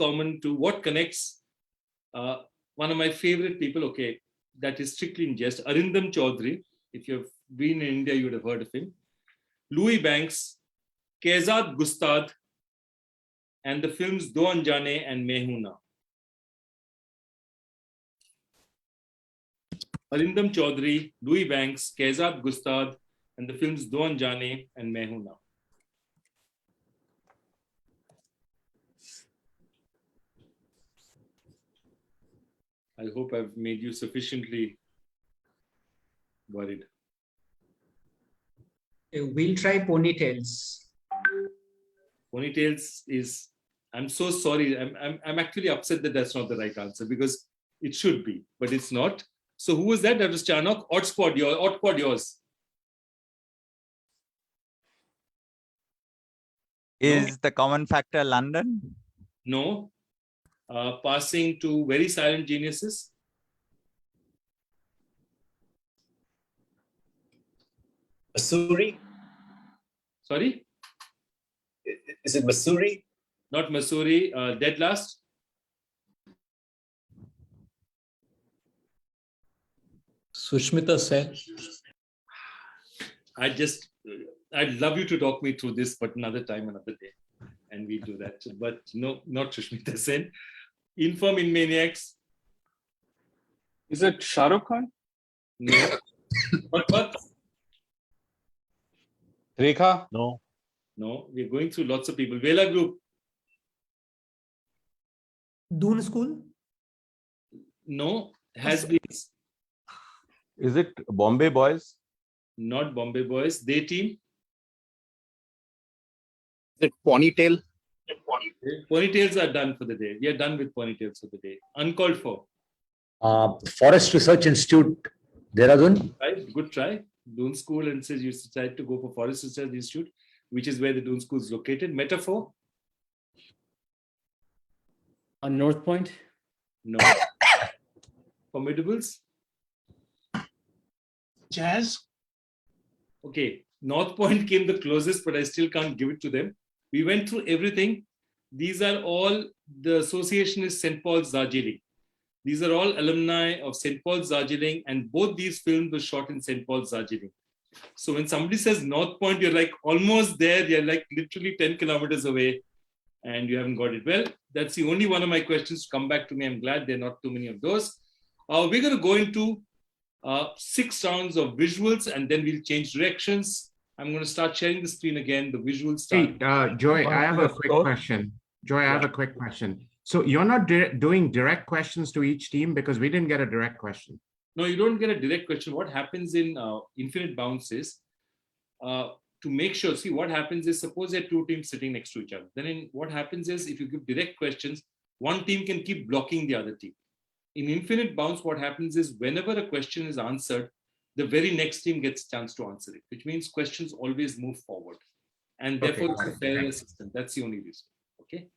connects one of my favorite people, okay, that is strictly in jest, Arindam Chaudhary. If you've been in India, you would have heard of him. Louis Banks, Kezad Gustad, and the films Do Anjane and Mehuna. Arindam Chaudhary, Louis Banks, Kezad Gustad, and the films Do Anjane and Mehuna. I hope I've made you sufficiently worried. We'll try ponytails. Ponytails is, I'm so sorry. I'm actually upset that that's not the right answer because it should be, but it's not. So who was that? That was Chanok. Odd squad, yours. Is the common factor London? No. Passing to very silent geniuses. Missouri? Sorry? Is it Missouri? Not Missouri. Dead last. Sushmita Sen. I'd love you to talk me through this, but another time, another day. And we do that. But no, not Sushmita Sen. Infirm in Maniacs. Is it Shah Rukh Khan? No. What? Rekha? No. No, we're going through lots of people. Vela Group. Dune School? No. Has been. Is it Bombay Boys? Not Bombay Boys. They team. Is it Ponytail? Ponytails are done for the day. We are done with ponytails for the day. Uncalled for. Forest Research Institute, Dehradun. Right, good try. Dune School and says you decide to go for Forest Research Institute, which is where the Dune School is located. Metaphor? On North Point? No. Formidables? Jazz? Okay, North Point came the closest, but I still can't give it to them. We went through everything. These are all, the association is St. Paul's Darjeeling. These are all alumni of St. Paul's Darjeeling, and both these films were shot in St. Paul's Darjeeling. So when somebody says North Point, you're like almost there. You're like literally 10 kilometers away and you haven't got it. Well, that's the only one of my questions to come back to me. I'm glad there are not too many of those. We're going to go into 6 rounds of visuals and then we'll change directions. I'm going to start sharing the screen again. The visuals start. Hey, Joy, I have a quick question. I have a quick question. So you're not doing direct questions to each team because we didn't get a direct question. No, you don't get a direct question. What happens in infinite bounce is to make sure, see what happens is suppose there are 2 teams sitting next to each other. Then what happens is if you give direct questions, one team can keep blocking the other team. In infinite bounce, what happens is whenever a question is answered, the very next team gets a chance to answer it, which means questions always move forward. And therefore, it's a fairer system. That's the only reason. Okay.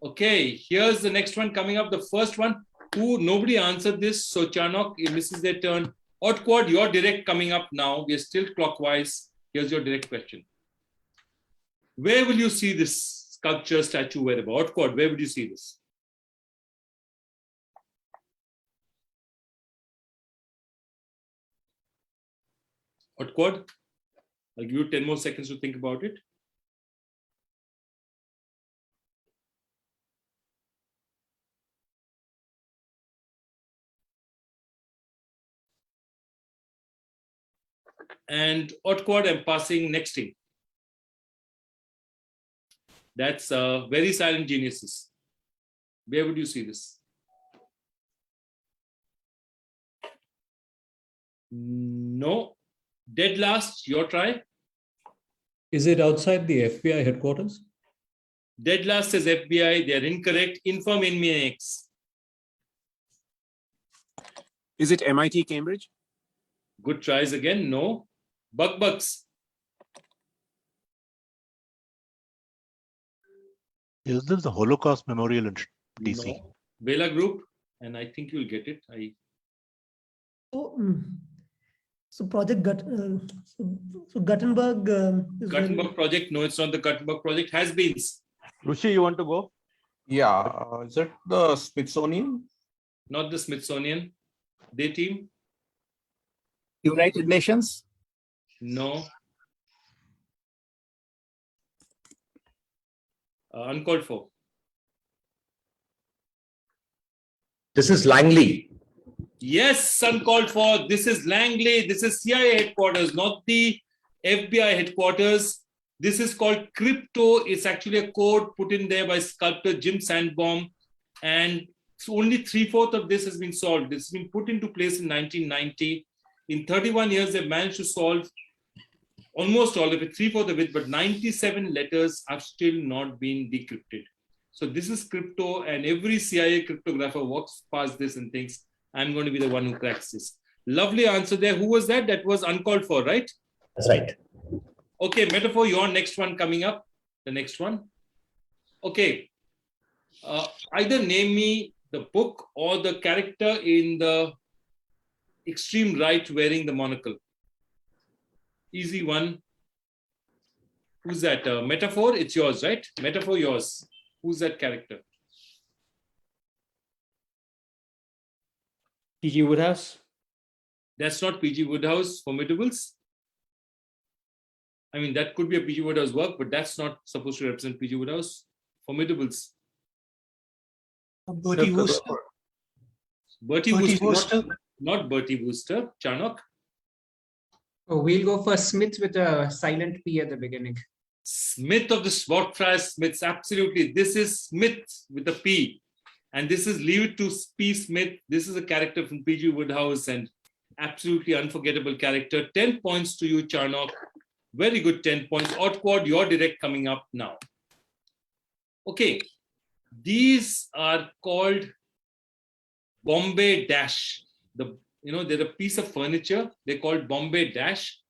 Okay, here's the next one coming up. The first one, nobody answered this. So Chanok, it misses their turn. Odd quad, your direct coming up now. We're still clockwise. Here's your direct question. Where will you see this sculpture, statue, wherever? Odd quad, where would you see this? Odd quad, I'll give you 10 more seconds to think about it. And odd quad, I'm passing next thing. That's very silent geniuses. Where would you see this? No. Dead last, your try. Is it outside the FBI headquarters? Dead last says FBI. They are incorrect. Infirm in MindaMaze. Is it MIT Cambridge? Good tries again. No. Bucks. Is this the Holocaust Memorial in DC? No. Vela Group, and I think you'll get it. So Project Gutenberg. Gutenberg project. No, it's not the Gutenberg project. Has been. Rushi, you want to go? Yeah. Is it the Smithsonian? Not the Smithsonian. They team. United Nations? No. Uncalled for. This is Langley. Yes, uncalled for. This is Langley. This is CIA headquarters, not the FBI headquarters. This is called crypto. It's actually a code put in there by sculptor Jim Sandbaum. And only 3/4 of this has been solved. This has been put into place in 1990. In 31 years, they've managed to solve almost all of it, 3/4 of it, but 97 letters have still not been decrypted. So this is crypto, and every CIA cryptographer walks past this and thinks, I'm going to be the one who cracks this. Lovely answer there. Who was that? That was uncalled for, right? That's right. Okay, Metaphor, your next one coming up. The next one. Okay. Either name me the book or the character in the extreme right wearing the monocle. Easy one. Who's that? Metaphor, it's yours, right? Metaphor, yours. Who's that character? PG Woodhouse? That's not PG Woodhouse. Formidables? I mean, that could be a PG Woodhouse work, but that's not supposed to represent PG Woodhouse. Formidables. Bertie Wooster. Bertie Wooster. Not Bertie Wooster. Charnock. Oh, we'll go for Smith with a silent P at the beginning. Smith of the Swordfire Smiths. Absolutely. This is Smith with a P. And this is Leave It to P. Smith. This is a character from PG Woodhouse and absolutely unforgettable character. 10 points to you, Charnock. Very good 10 points. Odd Quad, your direct coming up now. Okay. These are called Bombay Dash. They're a piece of furniture. They're called Bombay Dash.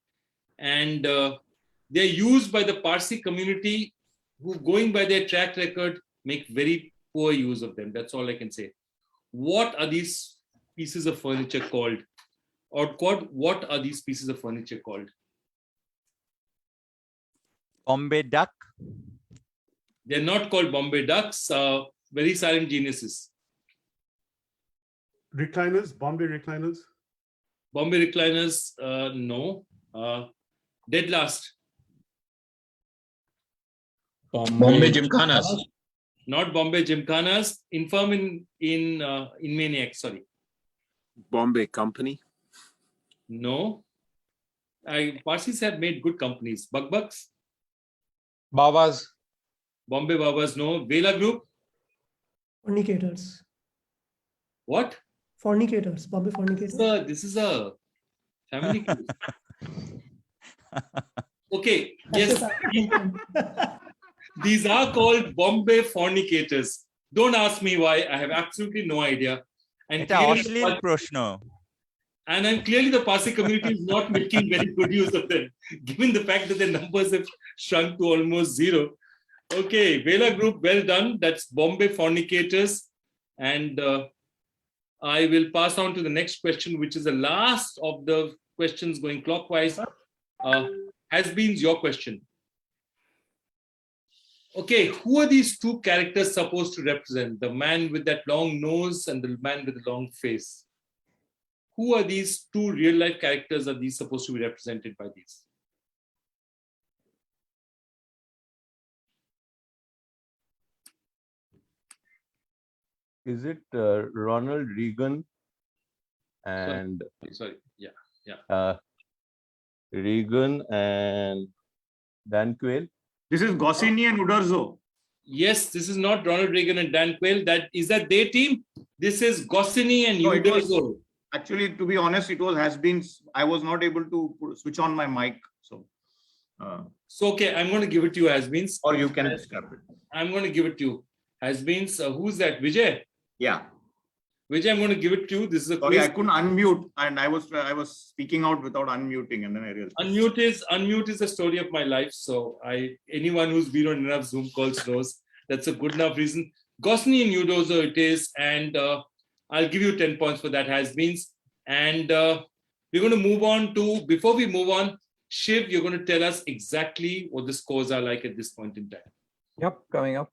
And they're used by the Parsi community who, going by their track record, make very poor use of them. That's all I can say. What are these pieces of furniture called? Odd Quad, what are these pieces of furniture called? Bombay duck. They're not called Bombay ducks. Very silent geniuses. Recliners, Bombay recliners. Bombay recliners, no. Dead last. Bombay Gymkhanas. Not Bombay Gymkhanas. Infirm in Maniac, sorry. Bombay Company. No. Parsis have made good companies. Bugs. Babas. Bombay Babas, no. Vela Group. Fornicators. What? Fornicators. Bombay fornicators. This is a family. Okay. Yes. These are called Bombay fornicators. Don't ask me why. I have absolutely no idea. And clearly the Parsi community is not making very good use of them, given the fact that their numbers have shrunk to almost zero. Okay, Vela Group, well done. That's Bombay fornicators. And I will pass on to the next question, which is the last of the questions going clockwise. Has been your question. Okay, who are these two characters supposed to represent? The man with that long nose and the man with the long face. Who are these two real life characters? Are these supposed to be represented by these? Is it Ronald Reagan and Reagan and Dan Quayle? This is Goscinny and Uderzo. Yes, this is not Ronald Reagan and Dan Quayle. Is that their team? This is Goscinny and Uderzo. Actually, to be honest, it was has been. I was not able to switch on my mic, so. So okay, I'm going to give it to you, Has-beens. Or you can scrap it. I'm going to give it to you, Has-beens. Who's that? Vijay. Yeah. Vijay, I'm going to give it to you. This is a Sorry, quiz. I couldn't unmute, and I was speaking out without unmuting, and then I realized. Unmute is the story of my life. So anyone who's been on enough Zoom calls knows that's a good enough reason. Goscinny and Uderzo it is, and I'll give you 10 points for that, Has-beens. And we're going to move on to, before we move on, Shiv, you're going to tell us exactly what the scores are like at this point in time. Yep, coming up.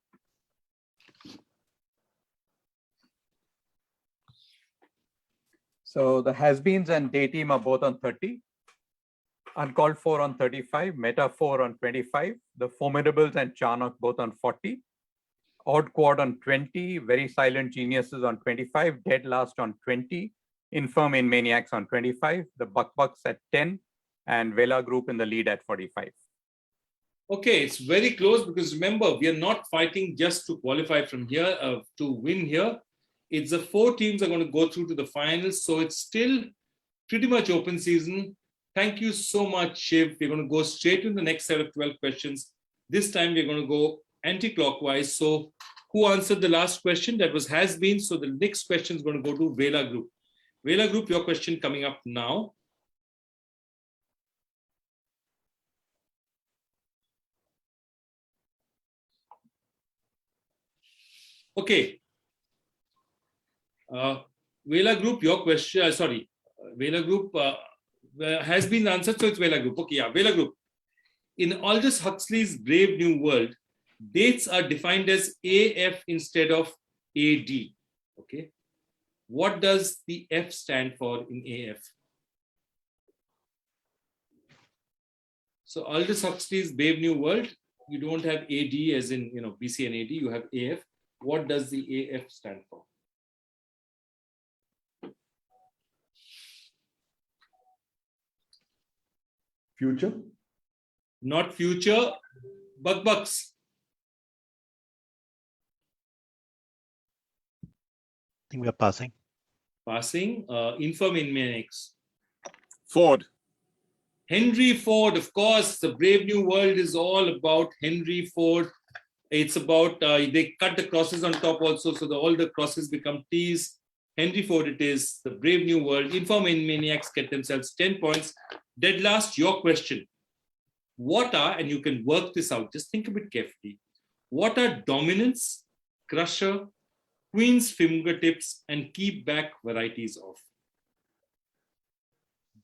So the has-beens and day team are both on 30. Uncalled for on 35, Metaphor on 25, the Formidables and Charnock both on 40. Odd Quad on 20, Very Silent Geniuses on 25, Dead Last on 20, Infirm in Maniacs on 25, the Bucks at 10, and Vela Group in the lead at 45. Okay, it's very close because remember, we are not fighting just to qualify from here, to win here. It's the 4 teams are going to go through to the finals. So it's still pretty much open season. Thank you so much, Shiv. We're going to go straight to the next set of 12 questions. This time we're going to go anti-clockwise. So who answered the last question? That was has been. So the next question is going to go to Vela Group. Vela Group, your question coming up now. Okay. Vela Group, your question, Vela Group has been answered, so it's Vela Group. Okay, yeah, Vela Group. In Aldous Huxley's Brave New World, dates are defined as AF instead of AD. Okay. What does the F stand for in AF? So Aldous Huxley's Brave New World, you don't have AD as in, BC and AD, you have AF. What does the AF stand for? Future? Not future, bucks. I think we are passing. Passing. Infirm in Minix. Ford. Henry Ford, of course. The Brave New World is all about Henry Ford. It's about, they cut the crosses on top also, so all the crosses become T's. Henry Ford it is, the Brave New World. Inform maniacs get themselves 10 points. Dead last, your question. What are, and you can work this out, just think a bit carefully. What are dominance, crusher, queen's fingertips, and keep back varieties of?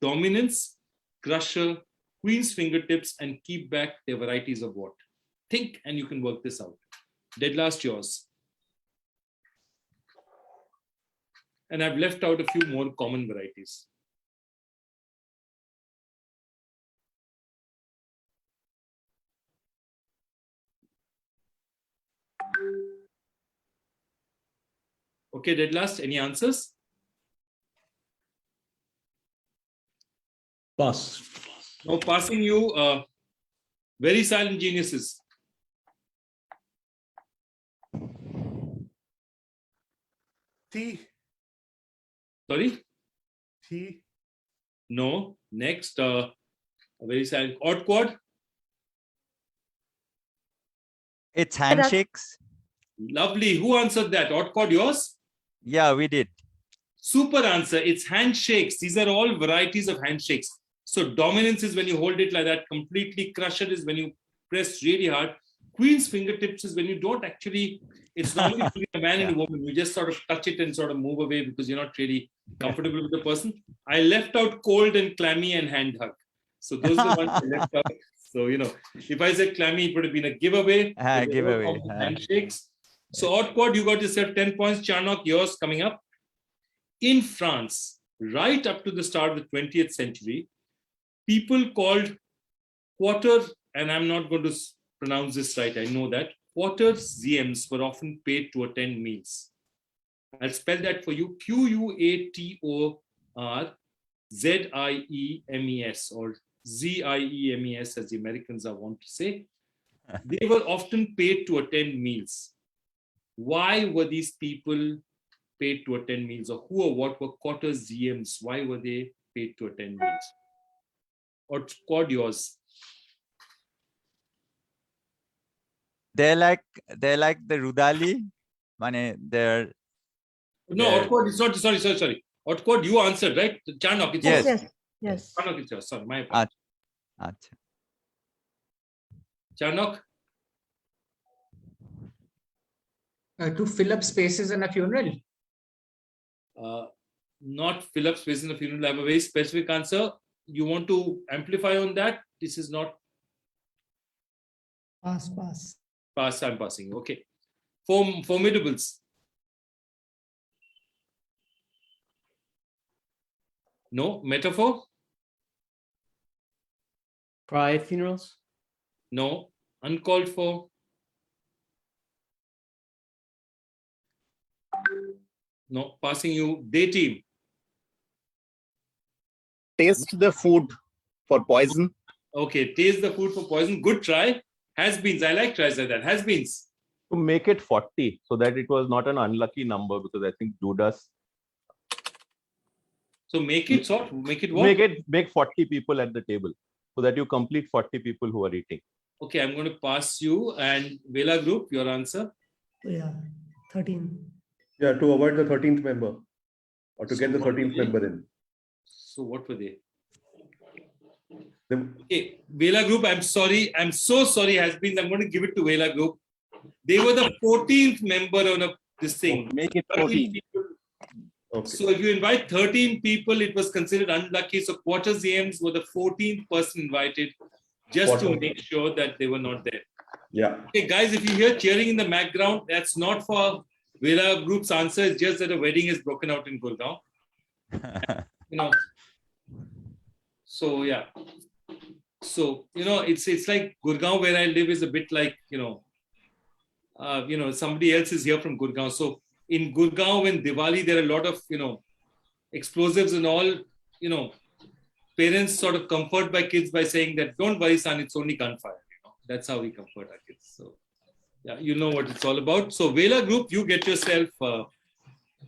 Dominance, crusher, queen's fingertips, and keep back their varieties of what? Think and you can work this out. Dead last, yours. And I've left out a few more common varieties. Okay, dead last, any answers? Pass. Now passing you very silent geniuses. T. Sorry? T. No. Next, a very silent. Odd quad? It's handshakes. Lovely. Who answered that? Odd quad, yours? Yeah, we did. Super answer. It's handshakes. These are all varieties of handshakes. So dominance is when you hold it like that completely. Crusher is when you press really hard. Queen's fingertips is when you don't actually, it's normally between a man and a woman. You just sort of touch it and sort of move away because you're not really comfortable with the person. I left out cold and clammy and hand hug. So those are the ones I left out. So, if I said clammy, it would have been a giveaway. Giveaway. Handshakes. So odd quad, you got yourself 10 points. Charnock, yours coming up. In France, right up to the start of the 20th century, people called quarter, and I'm not going to pronounce this right, I know that, quarterziems were often paid to attend meals. I'll spell that for you, Quaterziemes or Ziemes as the Americans are wont to say. They were often paid to attend meals. Why were these people paid to attend meals, or who or what were quarterziems? Why were they paid to attend meals? Or quad yours? They're like the Rudali. They're no, Otquad is not. Sorry. Otquad, you answered, right? Charnock, it's yours. Yes. Charnock, it's yours. Sorry, my apologies. Charnock? To fill up spaces in a funeral. Not fill up space in a funeral. I have a very specific answer. You want to amplify on that? This is not. Pass. Pass, I'm passing. Okay. Formidables. No. Metaphor? Pride funerals? No. Uncalled for? No. Passing you. Day team. Taste the food for poison. Okay. Taste the food for poison. Good try. Has-beens. I like tries like that. Has-beens. To make it 40 so that it was not an unlucky number, because I think Judas. So make it what? Make 40 people at the table so that you complete 40 people who are eating. Okay, I'm going to pass you. And Vela Group, your answer? Yeah, 13. Yeah, to avoid the 13th member or to So get the what 13th were they? member in. So what were they? Okay, Vela Group, I'm sorry. I'm so sorry, has been. I'm going to give it to Vela Group. They were the 14th member on this thing. Make it 14. People. Okay. So if you invite 13 people, it was considered unlucky. So quarters AMs were the 14th person invited, just to make sure that they were not there. Yeah. Okay, guys, if you hear cheering in the background, that's not for Vela Group's answer. It's just that a wedding is broken out in Gurgaon. You know. So yeah. So it's like Gurgaon where I live is a bit like somebody else is here from Gurgaon. So in Gurgaon, when Diwali, there are a lot of explosives and all. Parents sort of comfort by kids by saying that don't worry, son, it's only gunfire. That's how we comfort our kids. So yeah, you know what it's all about. So Vela Group, you get yourself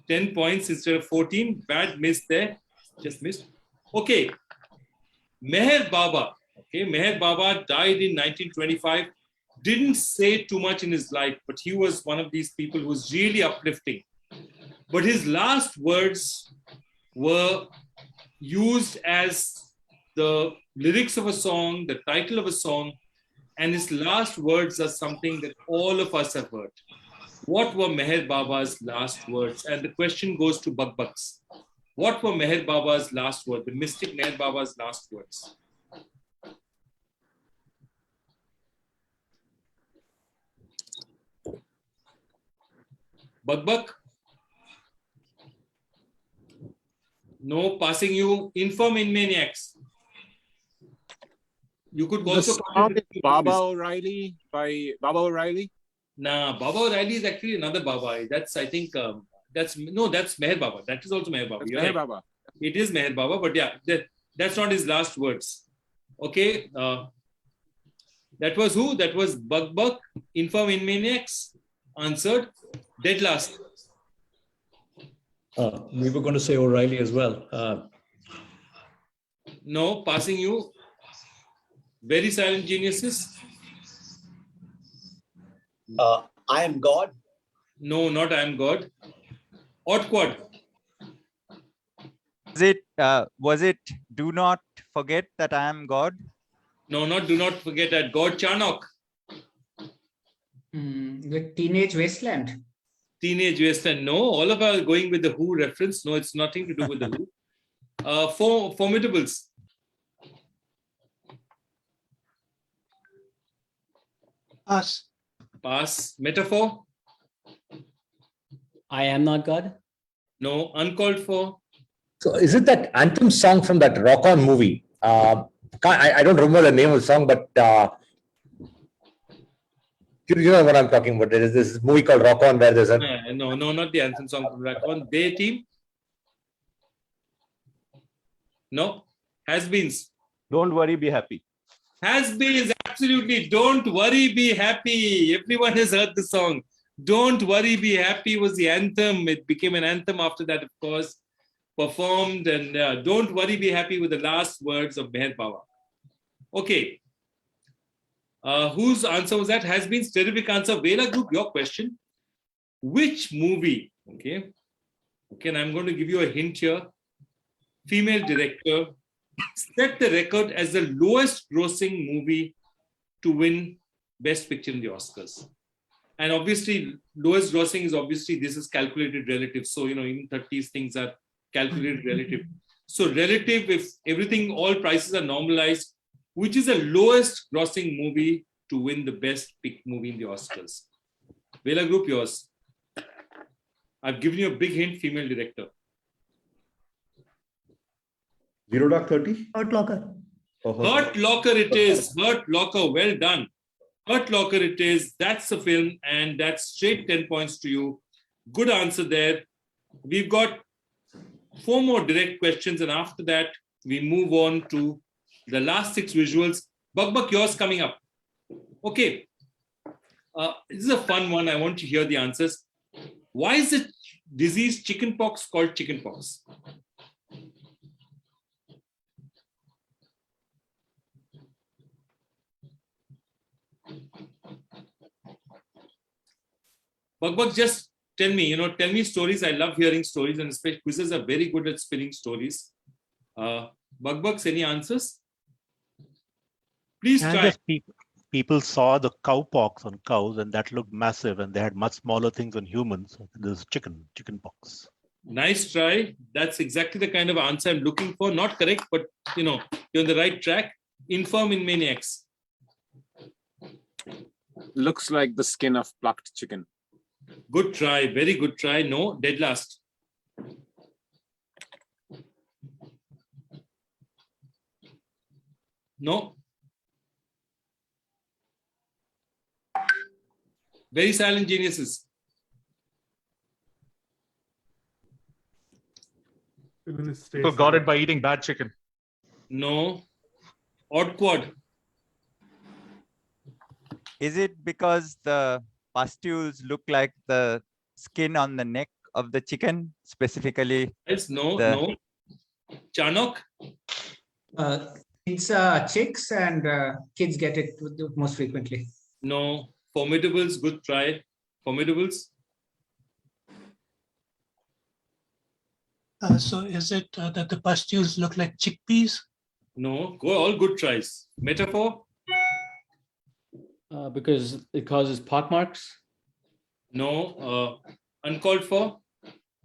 10 points instead of 14. Bad miss there, just missed. Okay, Meher Baba. Okay, Meher Baba died in 1925. Didn't say too much in his life, but he was one of these people who was really uplifting. But his last words were used as the lyrics of a song, the title of a song, and his last words are something that all of us have heard. What were Meher Baba's last words? And the question goes to Bucks. What were Meher Baba's last words, the mystic Meher Baba's last words? Buck? No, passing you. Inform in maniacs. You could also call it Baba O'Reilly by Baba O'Reilly. Nah, Baba O'Reilly is actually another Baba. That's I think that's Meher Baba. That is also Meher Baba. That's You're Meher right. Baba. It is Meher Baba, but yeah, that's not his last words. Okay, that was who? That was Buck. Inform in maniacs. Answered. Dead last. We were going to say O'Reilly as well. No, passing you. Very silent geniuses. I am God. No, not I am God. Odd quad. Was it do not forget that I am God? No, not do not forget that. God Charnock. The Teenage Wasteland. Teenage Wasteland. No, all of us are going with the Who reference. No, it's nothing to do with the Who. Formidables. Pass. Pass. Metaphor. I am not God. No, uncalled for. So is it that anthem song from that Rock On movie? I don't remember the name of the song, but you know what I'm talking about. There is this movie called Rock On where there's a... No, not the anthem song from Rock On. They team? No. Has-beens. Don't worry, be happy. Has-beens, absolutely. Don't worry, be happy. Everyone has heard the song. Don't worry, be happy was the anthem. It became an anthem after that, of course. Performed, and don't worry, be happy with the last words of Meher Baba. Okay. Whose answer was that? Has been terrific answer. Vela Group, your question. Which movie? Okay, and I'm going to give you a hint here. Female director set the record as the lowest grossing movie to win Best Picture in the Oscars. And obviously, lowest grossing is obviously, this is calculated relative. So, even 30s things are calculated relative. So relative, if everything, all prices are normalized, which is the lowest grossing movie to win the best pick movie in the Oscars? Vela Group, yours. I've given you a big hint, female director. 0.30? Hurt Locker. Hurt Locker it is. Hurt Locker, well done. Hurt Locker it is. That's the film, and that's straight 10 points to you. Good answer there. We've got 4 more direct questions, and after that, we move on to the last 6 visuals. Buck, yours coming up. Okay. This is a fun one. I want to hear the answers. Why is the disease chickenpox called chickenpox? Bug, just tell me stories. I love hearing stories, and especially quizzes are very good at spinning stories. Bug, any answers? Please And try. just people saw the cowpox on cows, and that looked massive, and they had much smaller things on humans. There's chicken pox. Nice try. That's exactly the kind of answer I'm looking for. Not correct, but you're on the right track. Infirm in maniacs. Looks like the skin of plucked chicken. Good try. Very good try. No, dead last. No. Very silent geniuses. People got it by eating bad chicken. No. Odd quad. Is it because the pustules look like the skin on the neck of the chicken, specifically? Yes, no. Chanok? It's chicks, and kids get it most frequently. No. Formidables, good try. Formidables? So is it that the pustules look like chickpeas? No, all good tries. Metaphor? Because it causes pockmarks? No. Uncalled for?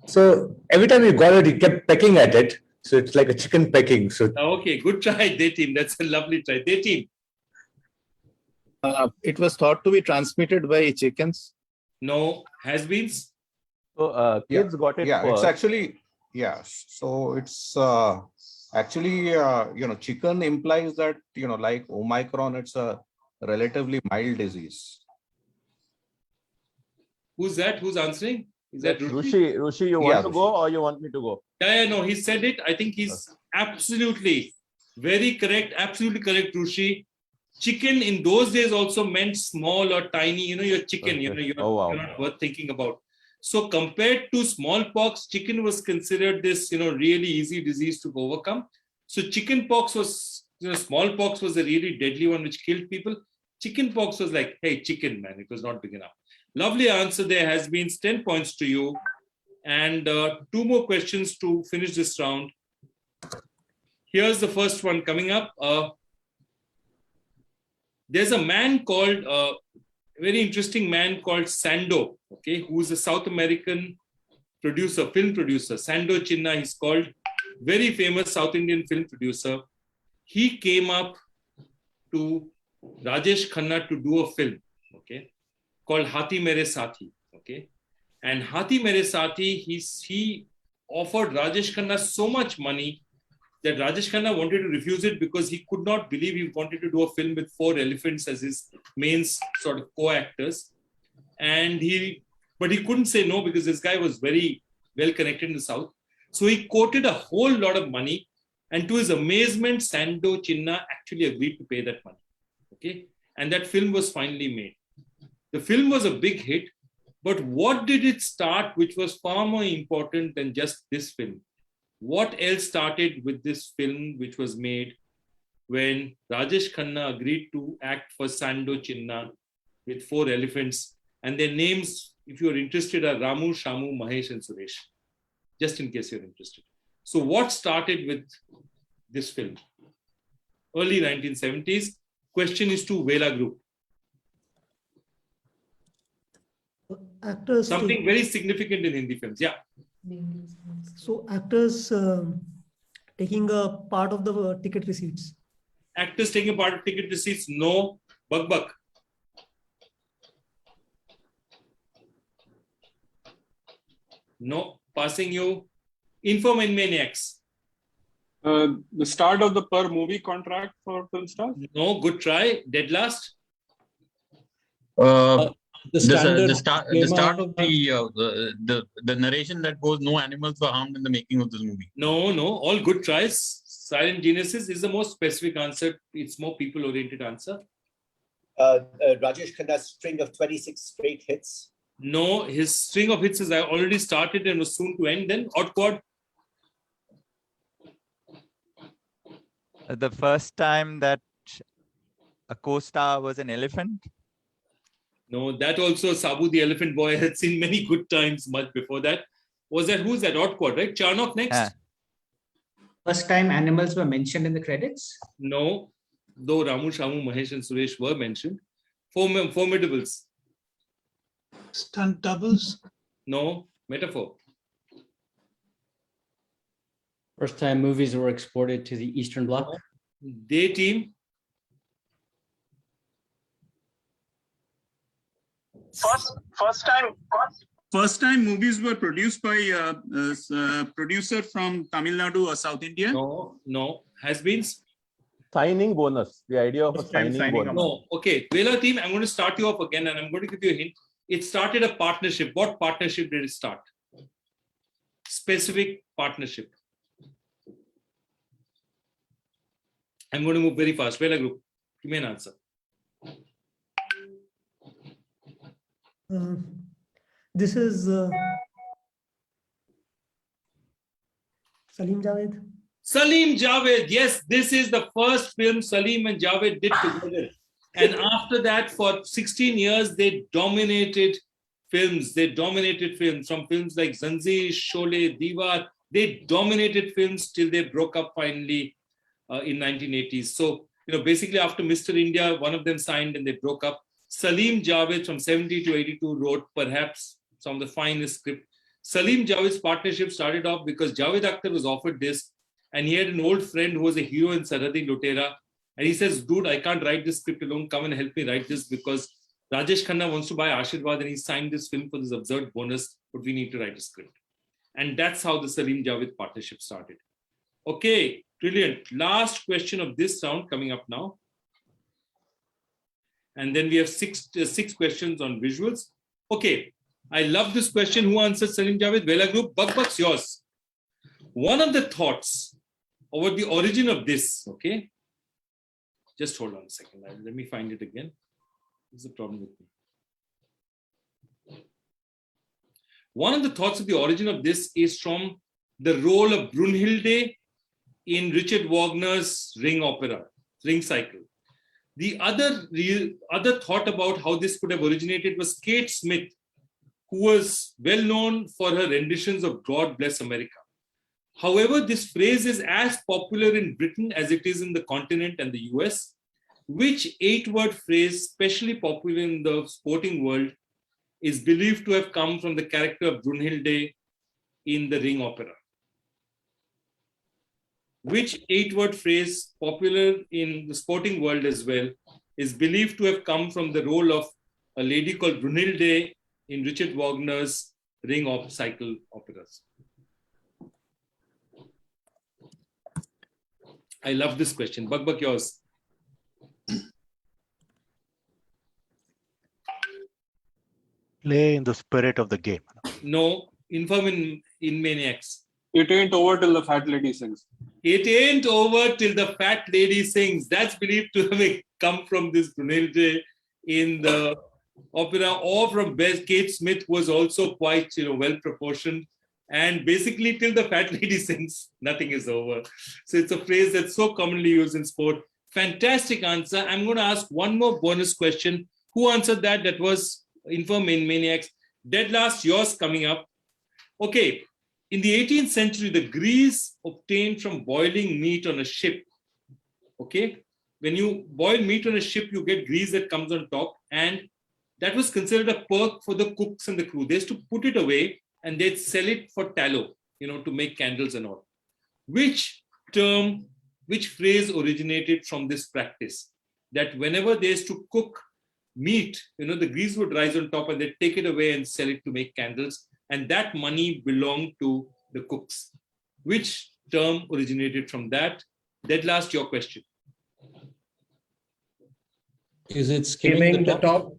So every time you got it, you kept pecking at it. So it's like a chicken pecking. So Okay, good try, day team. That's a lovely try. Day team. It was thought to be transmitted by chickens. No, has-beens? So kids got it Yeah, first. it's actually, yeah. So it's actually, chicken implies that, like Omicron, it's a relatively mild disease. Who's that? Who's answering? Is that Rushi? Rushi, you want to go or you want me to go? Yeah, no, he said it. I think he's absolutely very correct. Absolutely correct, Rushi. Chicken in those days also meant small or tiny. Your chicken, you're not worth thinking about. So compared to smallpox, chicken was considered this, really easy disease to overcome. So chickenpox was, smallpox was a really deadly one which killed people. Chickenpox was like, hey, chicken, man. It was not big enough. Lovely answer there. Has been 10 points to you. And 2 more questions to finish this round. Here's the first one coming up. There's a man called, a very interesting man called Sando, okay, who's a South American producer, film producer. Sando Chinna, he's called. Very famous South Indian film producer. He came up to Rajesh Khanna to do a film, okay, called Hathi Mere Sathi, okay. And Hathi Mere Sathi, he offered Rajesh Khanna so much money that Rajesh Khanna wanted to refuse it because he could not believe he wanted to do a film with 4 elephants as his main sort of co-actors. But he couldn't say no because this guy was very well connected in the South. So he quoted a whole lot of money, and to his amazement, Sando Chinna actually agreed to pay that money. Okay, and that film was finally made. The film was a big hit, but what did it start, which was far more important than just this film? What else started with this film, which was made when Rajesh Khanna agreed to act for Sando Chinna with 4 elephants, and their names, if you are interested, are Ramu, Shamu, Mahesh, and Suresh. Just in case you're interested. So what started with this film? Early 1970s. Question is to Vela Group. Actors. Something very significant in Hindi films. Yeah. So actors taking a part of the ticket receipts. Actors taking part of ticket receipts. No. Bug. No. Passing you. Inform and Maniacs. The start of the per movie contract for film stars? No, good try. Dead last. The start of the narration that goes, no animals were harmed in the making of this movie. No, all good tries. Silent Geniuses is the most specific answer. It's more people-oriented answer. Rajesh Khanna's string of 26 straight hits. No, his string of hits has already started and was soon to end. Then odd quad. The first time that a co-star was an elephant? No, that also Sabu the Elephant Boy had seen many good times much before that. Was that, who's that? Odd Quad, right? Charnock next? First time animals were mentioned in the credits? No, though Ramu, Shamu, Mahesh and Suresh were mentioned. Formidables. Stunt doubles? No, metaphor. First time movies were exported to the Eastern Bloc. Day team. First time movies were produced by a producer from Tamil Nadu or South India. No, has been. Signing bonus. The idea of a signing bonus. No, okay. Vela team, I'm going to start you off again and I'm going to give you a hint. It started a partnership. What partnership did it start? Specific partnership. I'm going to move very fast. Vela group, give me an answer. This is Salim Javed. Salim Javed. Yes, this is the first film Salim and Javed did together. And after that, for 16 years, they dominated films. They dominated films from films like Zanjeer, Sholay, Diwar. They dominated films till they broke up finally in 1980s. So, basically after Mr. India, one of them signed and they broke up. Salim Javed from 70 to 82 wrote perhaps some of the finest script. Salim Javed's partnership started off because Javed Akhtar was offered this and he had an old friend who was a hero in Sarhadi Lotera. And he says, dude, I can't write this script alone. Come and help me write this because Rajesh Khanna wants to buy Ashirwad and he signed this film for this absurd bonus, but we need to write a script. And that's how the Salim Javed partnership started. Okay, brilliant. Last question of this round coming up now. And then we have six questions on visuals. Okay, I love this question. Who answered Salim Javed? Vela Group, Buck's yours. One of the thoughts about the origin of this, okay? Just hold on a second. Let me find it again. What's the problem with me? One of the thoughts of the origin of this is from the role of Brunhilde in Richard Wagner's Ring opera, Ring Cycle. The other thought about how this could have originated was Kate Smith, who was well known for her renditions of God Bless America. However, this phrase is as popular in Britain as it is in the continent and the US, which 8-word phrase, especially popular in the sporting world, is believed to have come from the character of Brunhilde in the Ring opera. Which 8-word phrase, popular in the sporting world as well, is believed to have come from the role of a lady called Brunhilde in Richard Wagner's Ring Cycle operas. I love this question. Buck, yours. Play in the spirit of the game. No, inform in Maniacs. It ain't over till the fat lady sings. It ain't over till the fat lady sings. That's believed to have come from this Brunhilde in the opera, or from Kate Smith, was also quite well proportioned. And basically, till the fat lady sings, nothing is over. So it's a phrase that's so commonly used in sport. Fantastic answer. I'm going to ask one more bonus question. Who answered that? That was Inform in Maniacs. Dead last, yours coming up. Okay. In the 18th century, the grease obtained from boiling meat on a ship. Okay. When you boil meat on a ship, you get grease that comes on top. And that was considered a perk for the cooks and the crew. They used to put it away and they'd sell it for tallow, to make candles and all. Which phrase originated from this practice? That whenever they used to cook meat, the grease would rise on top and they'd take it away and sell it to make candles. And that money belonged to the cooks. Which term originated from that? Dead last, your question. Is it skimming the top?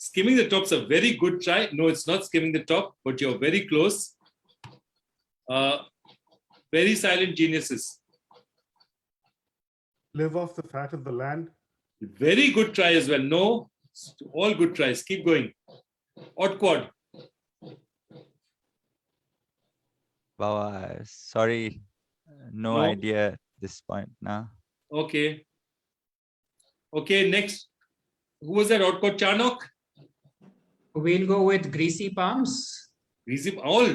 Skimming the top's a very good try. No, it's not skimming the top, but you're very close. Very silent geniuses. Live off the fat of the land. Very good try as well. No, all good tries. Keep going. Odd quad. Wow, sorry. No idea at this point now. Okay. Okay, next. Who was that? Odd quad? Charnock? We'll go with Greasy Palms. Greasy, all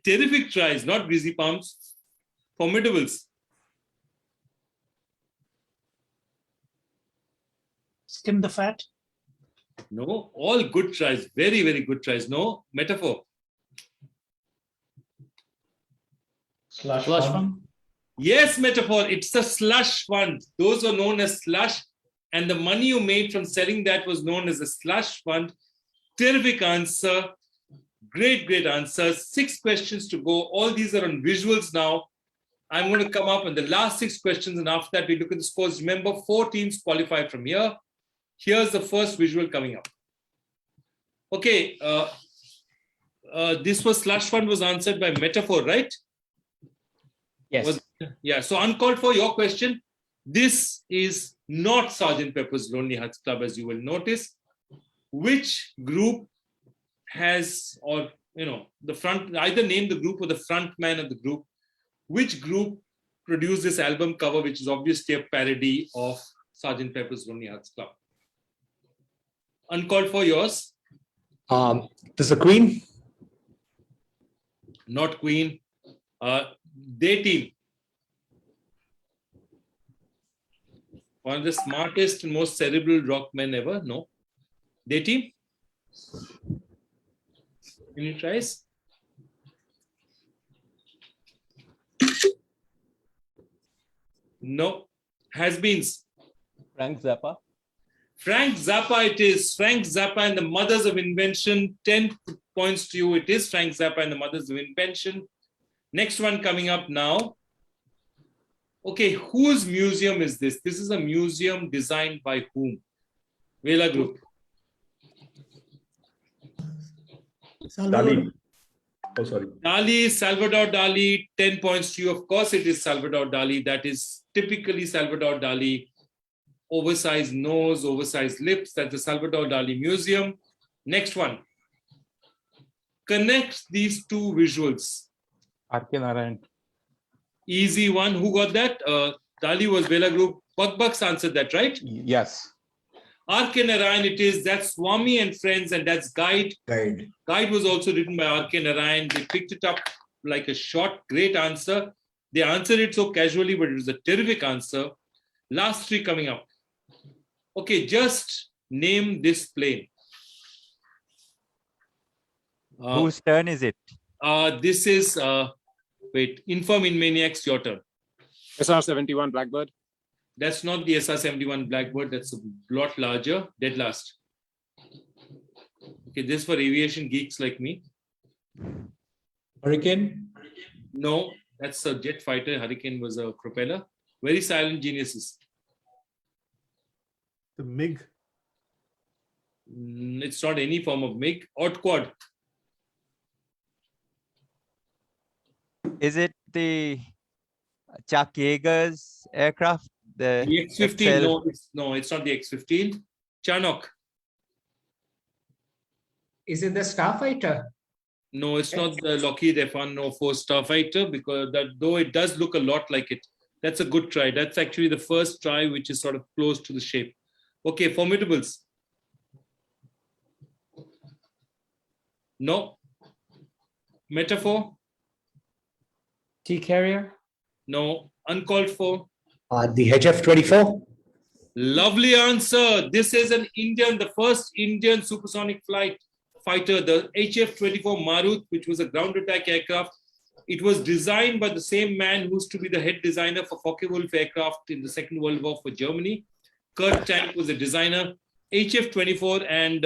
terrific tries, not greasy palms. Formidables. Skim the fat. No, all good tries. Very, very good tries. No, metaphor. Slush fund. Yes, metaphor. It's the slush fund. Those are known as slush. And the money you made from selling that was known as a slush fund. Terrific answer. Great, great answer. 6 questions to go. All these are on visuals now. I'm going to come up with the last 6 questions. And after that, we look at the scores. Remember, 4 teams qualified from here. Here's the first visual coming up. Okay. This was slush fund was answered by metaphor, right? Yes. Yeah. So uncalled for your question. This is not Sergeant Pepper's Lonely Hearts Club, as you will notice. Which group has, or the front, either name the group or the front man of the group. Which group produced this album cover, which is obviously a parody of Sergeant Pepper's Lonely Hearts Club? Uncalled for yours. This is a Queen. Not Queen. Day Team. One of the smartest and most cerebral rock men ever. No. Day Team. Any tries? No. Has-beens. Frank Zappa. Frank Zappa it is. Frank Zappa and the Mothers of Invention. 10 points to you. It is Frank Zappa and the Mothers of Invention. Next one coming up now. Okay, whose museum is this? This is a museum designed by whom? Vela Group. Dali. Oh, sorry. Dali, Salvador Dali, 10 points to you. Of course, it is Salvador Dali. That is typically Salvador Dali. Oversized nose, oversized lips. That's the Salvador Dali Museum. Next one. Connect these 2 visuals. R.K. Narayan. Easy one. Who got that? Dali was Vela Group. Bucks answered that, right? Yes. R.K. Narayan it is. That's Swami and Friends, and that's Guide. Guide was also written by R.K. Narayan. They picked it up like a shot. Great answer. They answered it so casually, but it was a terrific answer. Last 3 coming up. Okay, just name this plane. Whose turn is it? This is, Inform in Maniacs, your turn. SR-71 Blackbird. That's not the SR-71 Blackbird. That's a lot larger. Dead last. Okay, this is for aviation geeks like me. Hurricane? No, that's a jet fighter. Hurricane was a propeller. Very silent geniuses. The MiG. It's not any form of MiG. Odd quad. Is it the Chuck Yeager's aircraft? The X-15? No, it's not the X-15. Charnock. Is it the Starfighter? No, it's not the Lockheed F-104 Starfighter, because though it does look a lot like it. That's a good try. That's actually the first try which is sort of close to the shape. Okay, Formidables. No. Metaphor? T-Carrier? No. Uncalled for? The HF-24. Lovely answer. This is the first Indian supersonic fighter, the HF-24 Maruth, which was a ground attack aircraft. It was designed by the same man who used to be the head designer for Focke-Wulf aircraft in the Second World War for Germany. Kurt Tank was the designer. HF-24, and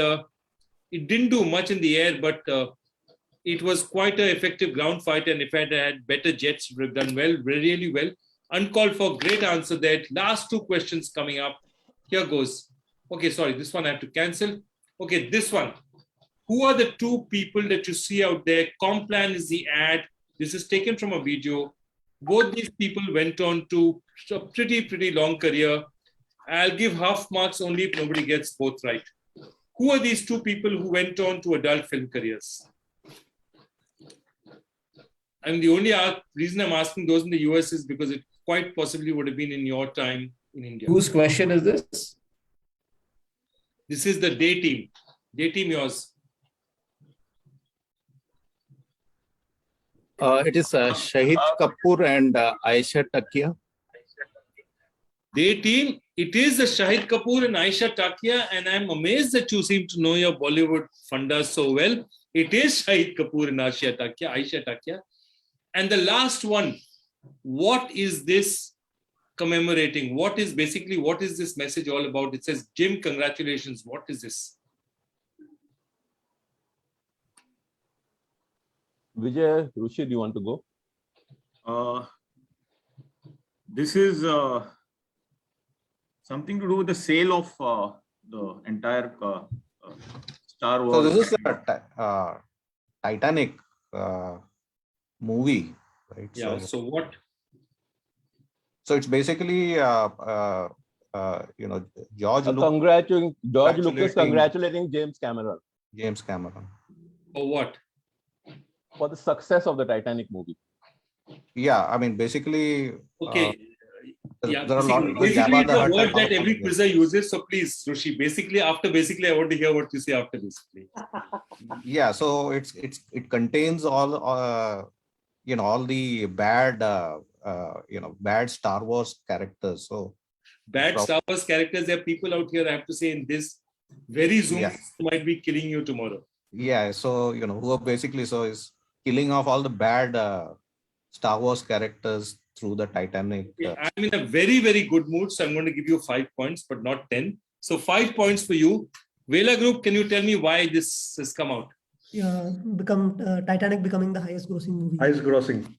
it didn't do much in the air, but it was quite an effective ground fighter, and if it had better jets, it would have done well, really well. Uncalled for, great answer there. Last 2 questions coming up. Here goes. Okay, sorry, this one I have to cancel. Okay, this one. Who are the 2 people that you see out there? Complan is the ad. This is taken from a video. Both these people went on to a pretty long career. I'll give half marks only if nobody gets both right. Who are these 2 people who went on to adult film careers? And the only reason I'm asking those in the US is because it quite possibly would have been in your time in India. Whose question is this? This is the Day Team. Day Team, yours. It is Shahid Kapoor and Aisha Takia. Day team, it is the Shahid Kapoor and Aisha Takia, and I'm amazed that you seem to know your Bollywood fundas so well. It is Shahid Kapoor and Aisha Takia. And the last one, what is this commemorating? What is this message all about? It says, Jim, congratulations. What is this? Vijay, Rushi, do you want to go? This is something to do with the sale of the entire Star Wars. So this is a Titanic movie, right? Yeah. So what? So it's basically, George Lucas congratulating James Cameron. For what? For the success of the Titanic movie. Yeah, I mean, basically. Okay. Yeah, there are a lot. basically it's a word that every quizzer uses. So please, Rushi, after basically, I want to hear what you say after basically. Yeah, so it contains all all the bad bad Star Wars characters. So bad Star Wars characters. There are people out here, I have to say, in this very Zoom who might be killing you tomorrow. Yeah, so who are basically is killing off all the bad Star Wars characters through the Titanic. I'm in a very, very good mood, so I'm going to give you 5 points, but not 10. So 5 points for you. Vela Group, can you tell me why this has come out? Yeah, Titanic becoming the highest grossing movie. Highest grossing.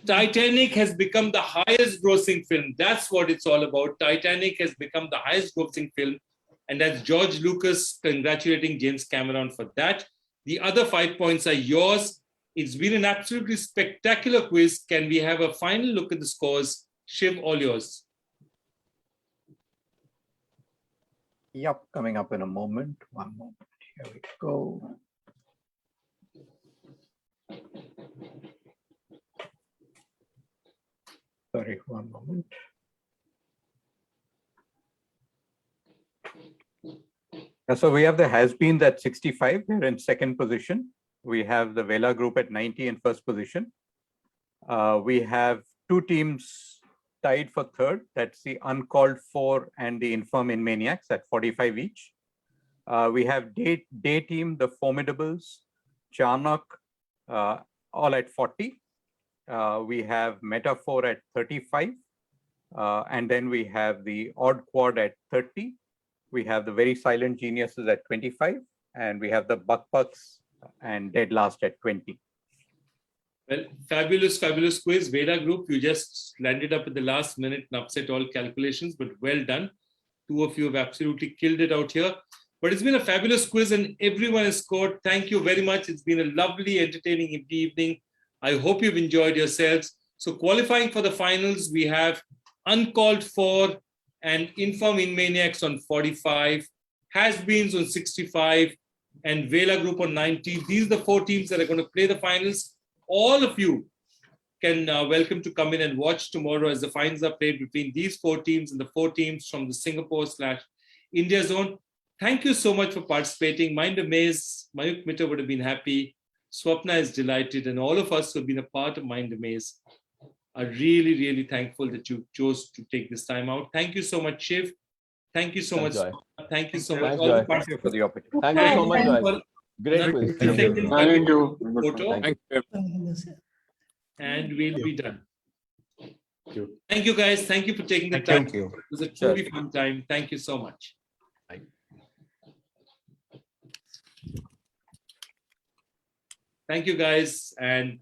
Titanic has become the highest grossing film. That's what it's all about. Titanic has become the highest grossing film. And that's George Lucas congratulating James Cameron for that. The other 5 points are yours. It's been an absolutely spectacular quiz. Can we have a final look at the scores? Shiv, all yours. Yep, coming up in a moment. One moment. Here we go. Sorry, one moment. So we have the has-beens at 65. They're in second position. We have the Vela Group at 90 in first position. We have 2 teams tied for third. That's the Uncalled For and the Infirm Maniacs at 45 each. We have day team, the Formidables, Charnock, all at 40. We have Metaphor at 35. And then we have the Odd Quad at 30. We have the Very Silent Geniuses at 25. And we have the Bucks and Dead Last at 20. Well, fabulous, fabulous quiz. Veda Group, you just landed up at the last minute and upset all calculations, but well done. 2 of you have absolutely killed it out here. But it's been a fabulous quiz and everyone has scored. Thank you very much. It's been a lovely, entertaining evening. I hope you've enjoyed yourselves. So qualifying for the finals, we have Uncalled For and Infirm Maniacs on 45, Has-Beens on 65, and Vela Group on 90. These are the 4 teams that are going to play the finals. All of you can welcome to come in and watch tomorrow as the finals are played between these 4 teams and the 4 teams from the Singapore/India zone. Thank you so much for participating. MindaMaze, Mayukh Mitter would have been happy. Swapna is delighted, and all of us who have been a part of MindaMaze are really, really thankful that you chose to take this time out. Thank you so much, Shiv. Thank you so much. Thank you so much. Thank you for the opportunity. Thank you so much, Joy. Great quiz. Thank you. Thank you. And we'll be done. Thank you, guys. Thank you for taking the time. Thank you. It was a truly fun time. Thank you so much. Thank you, guys. And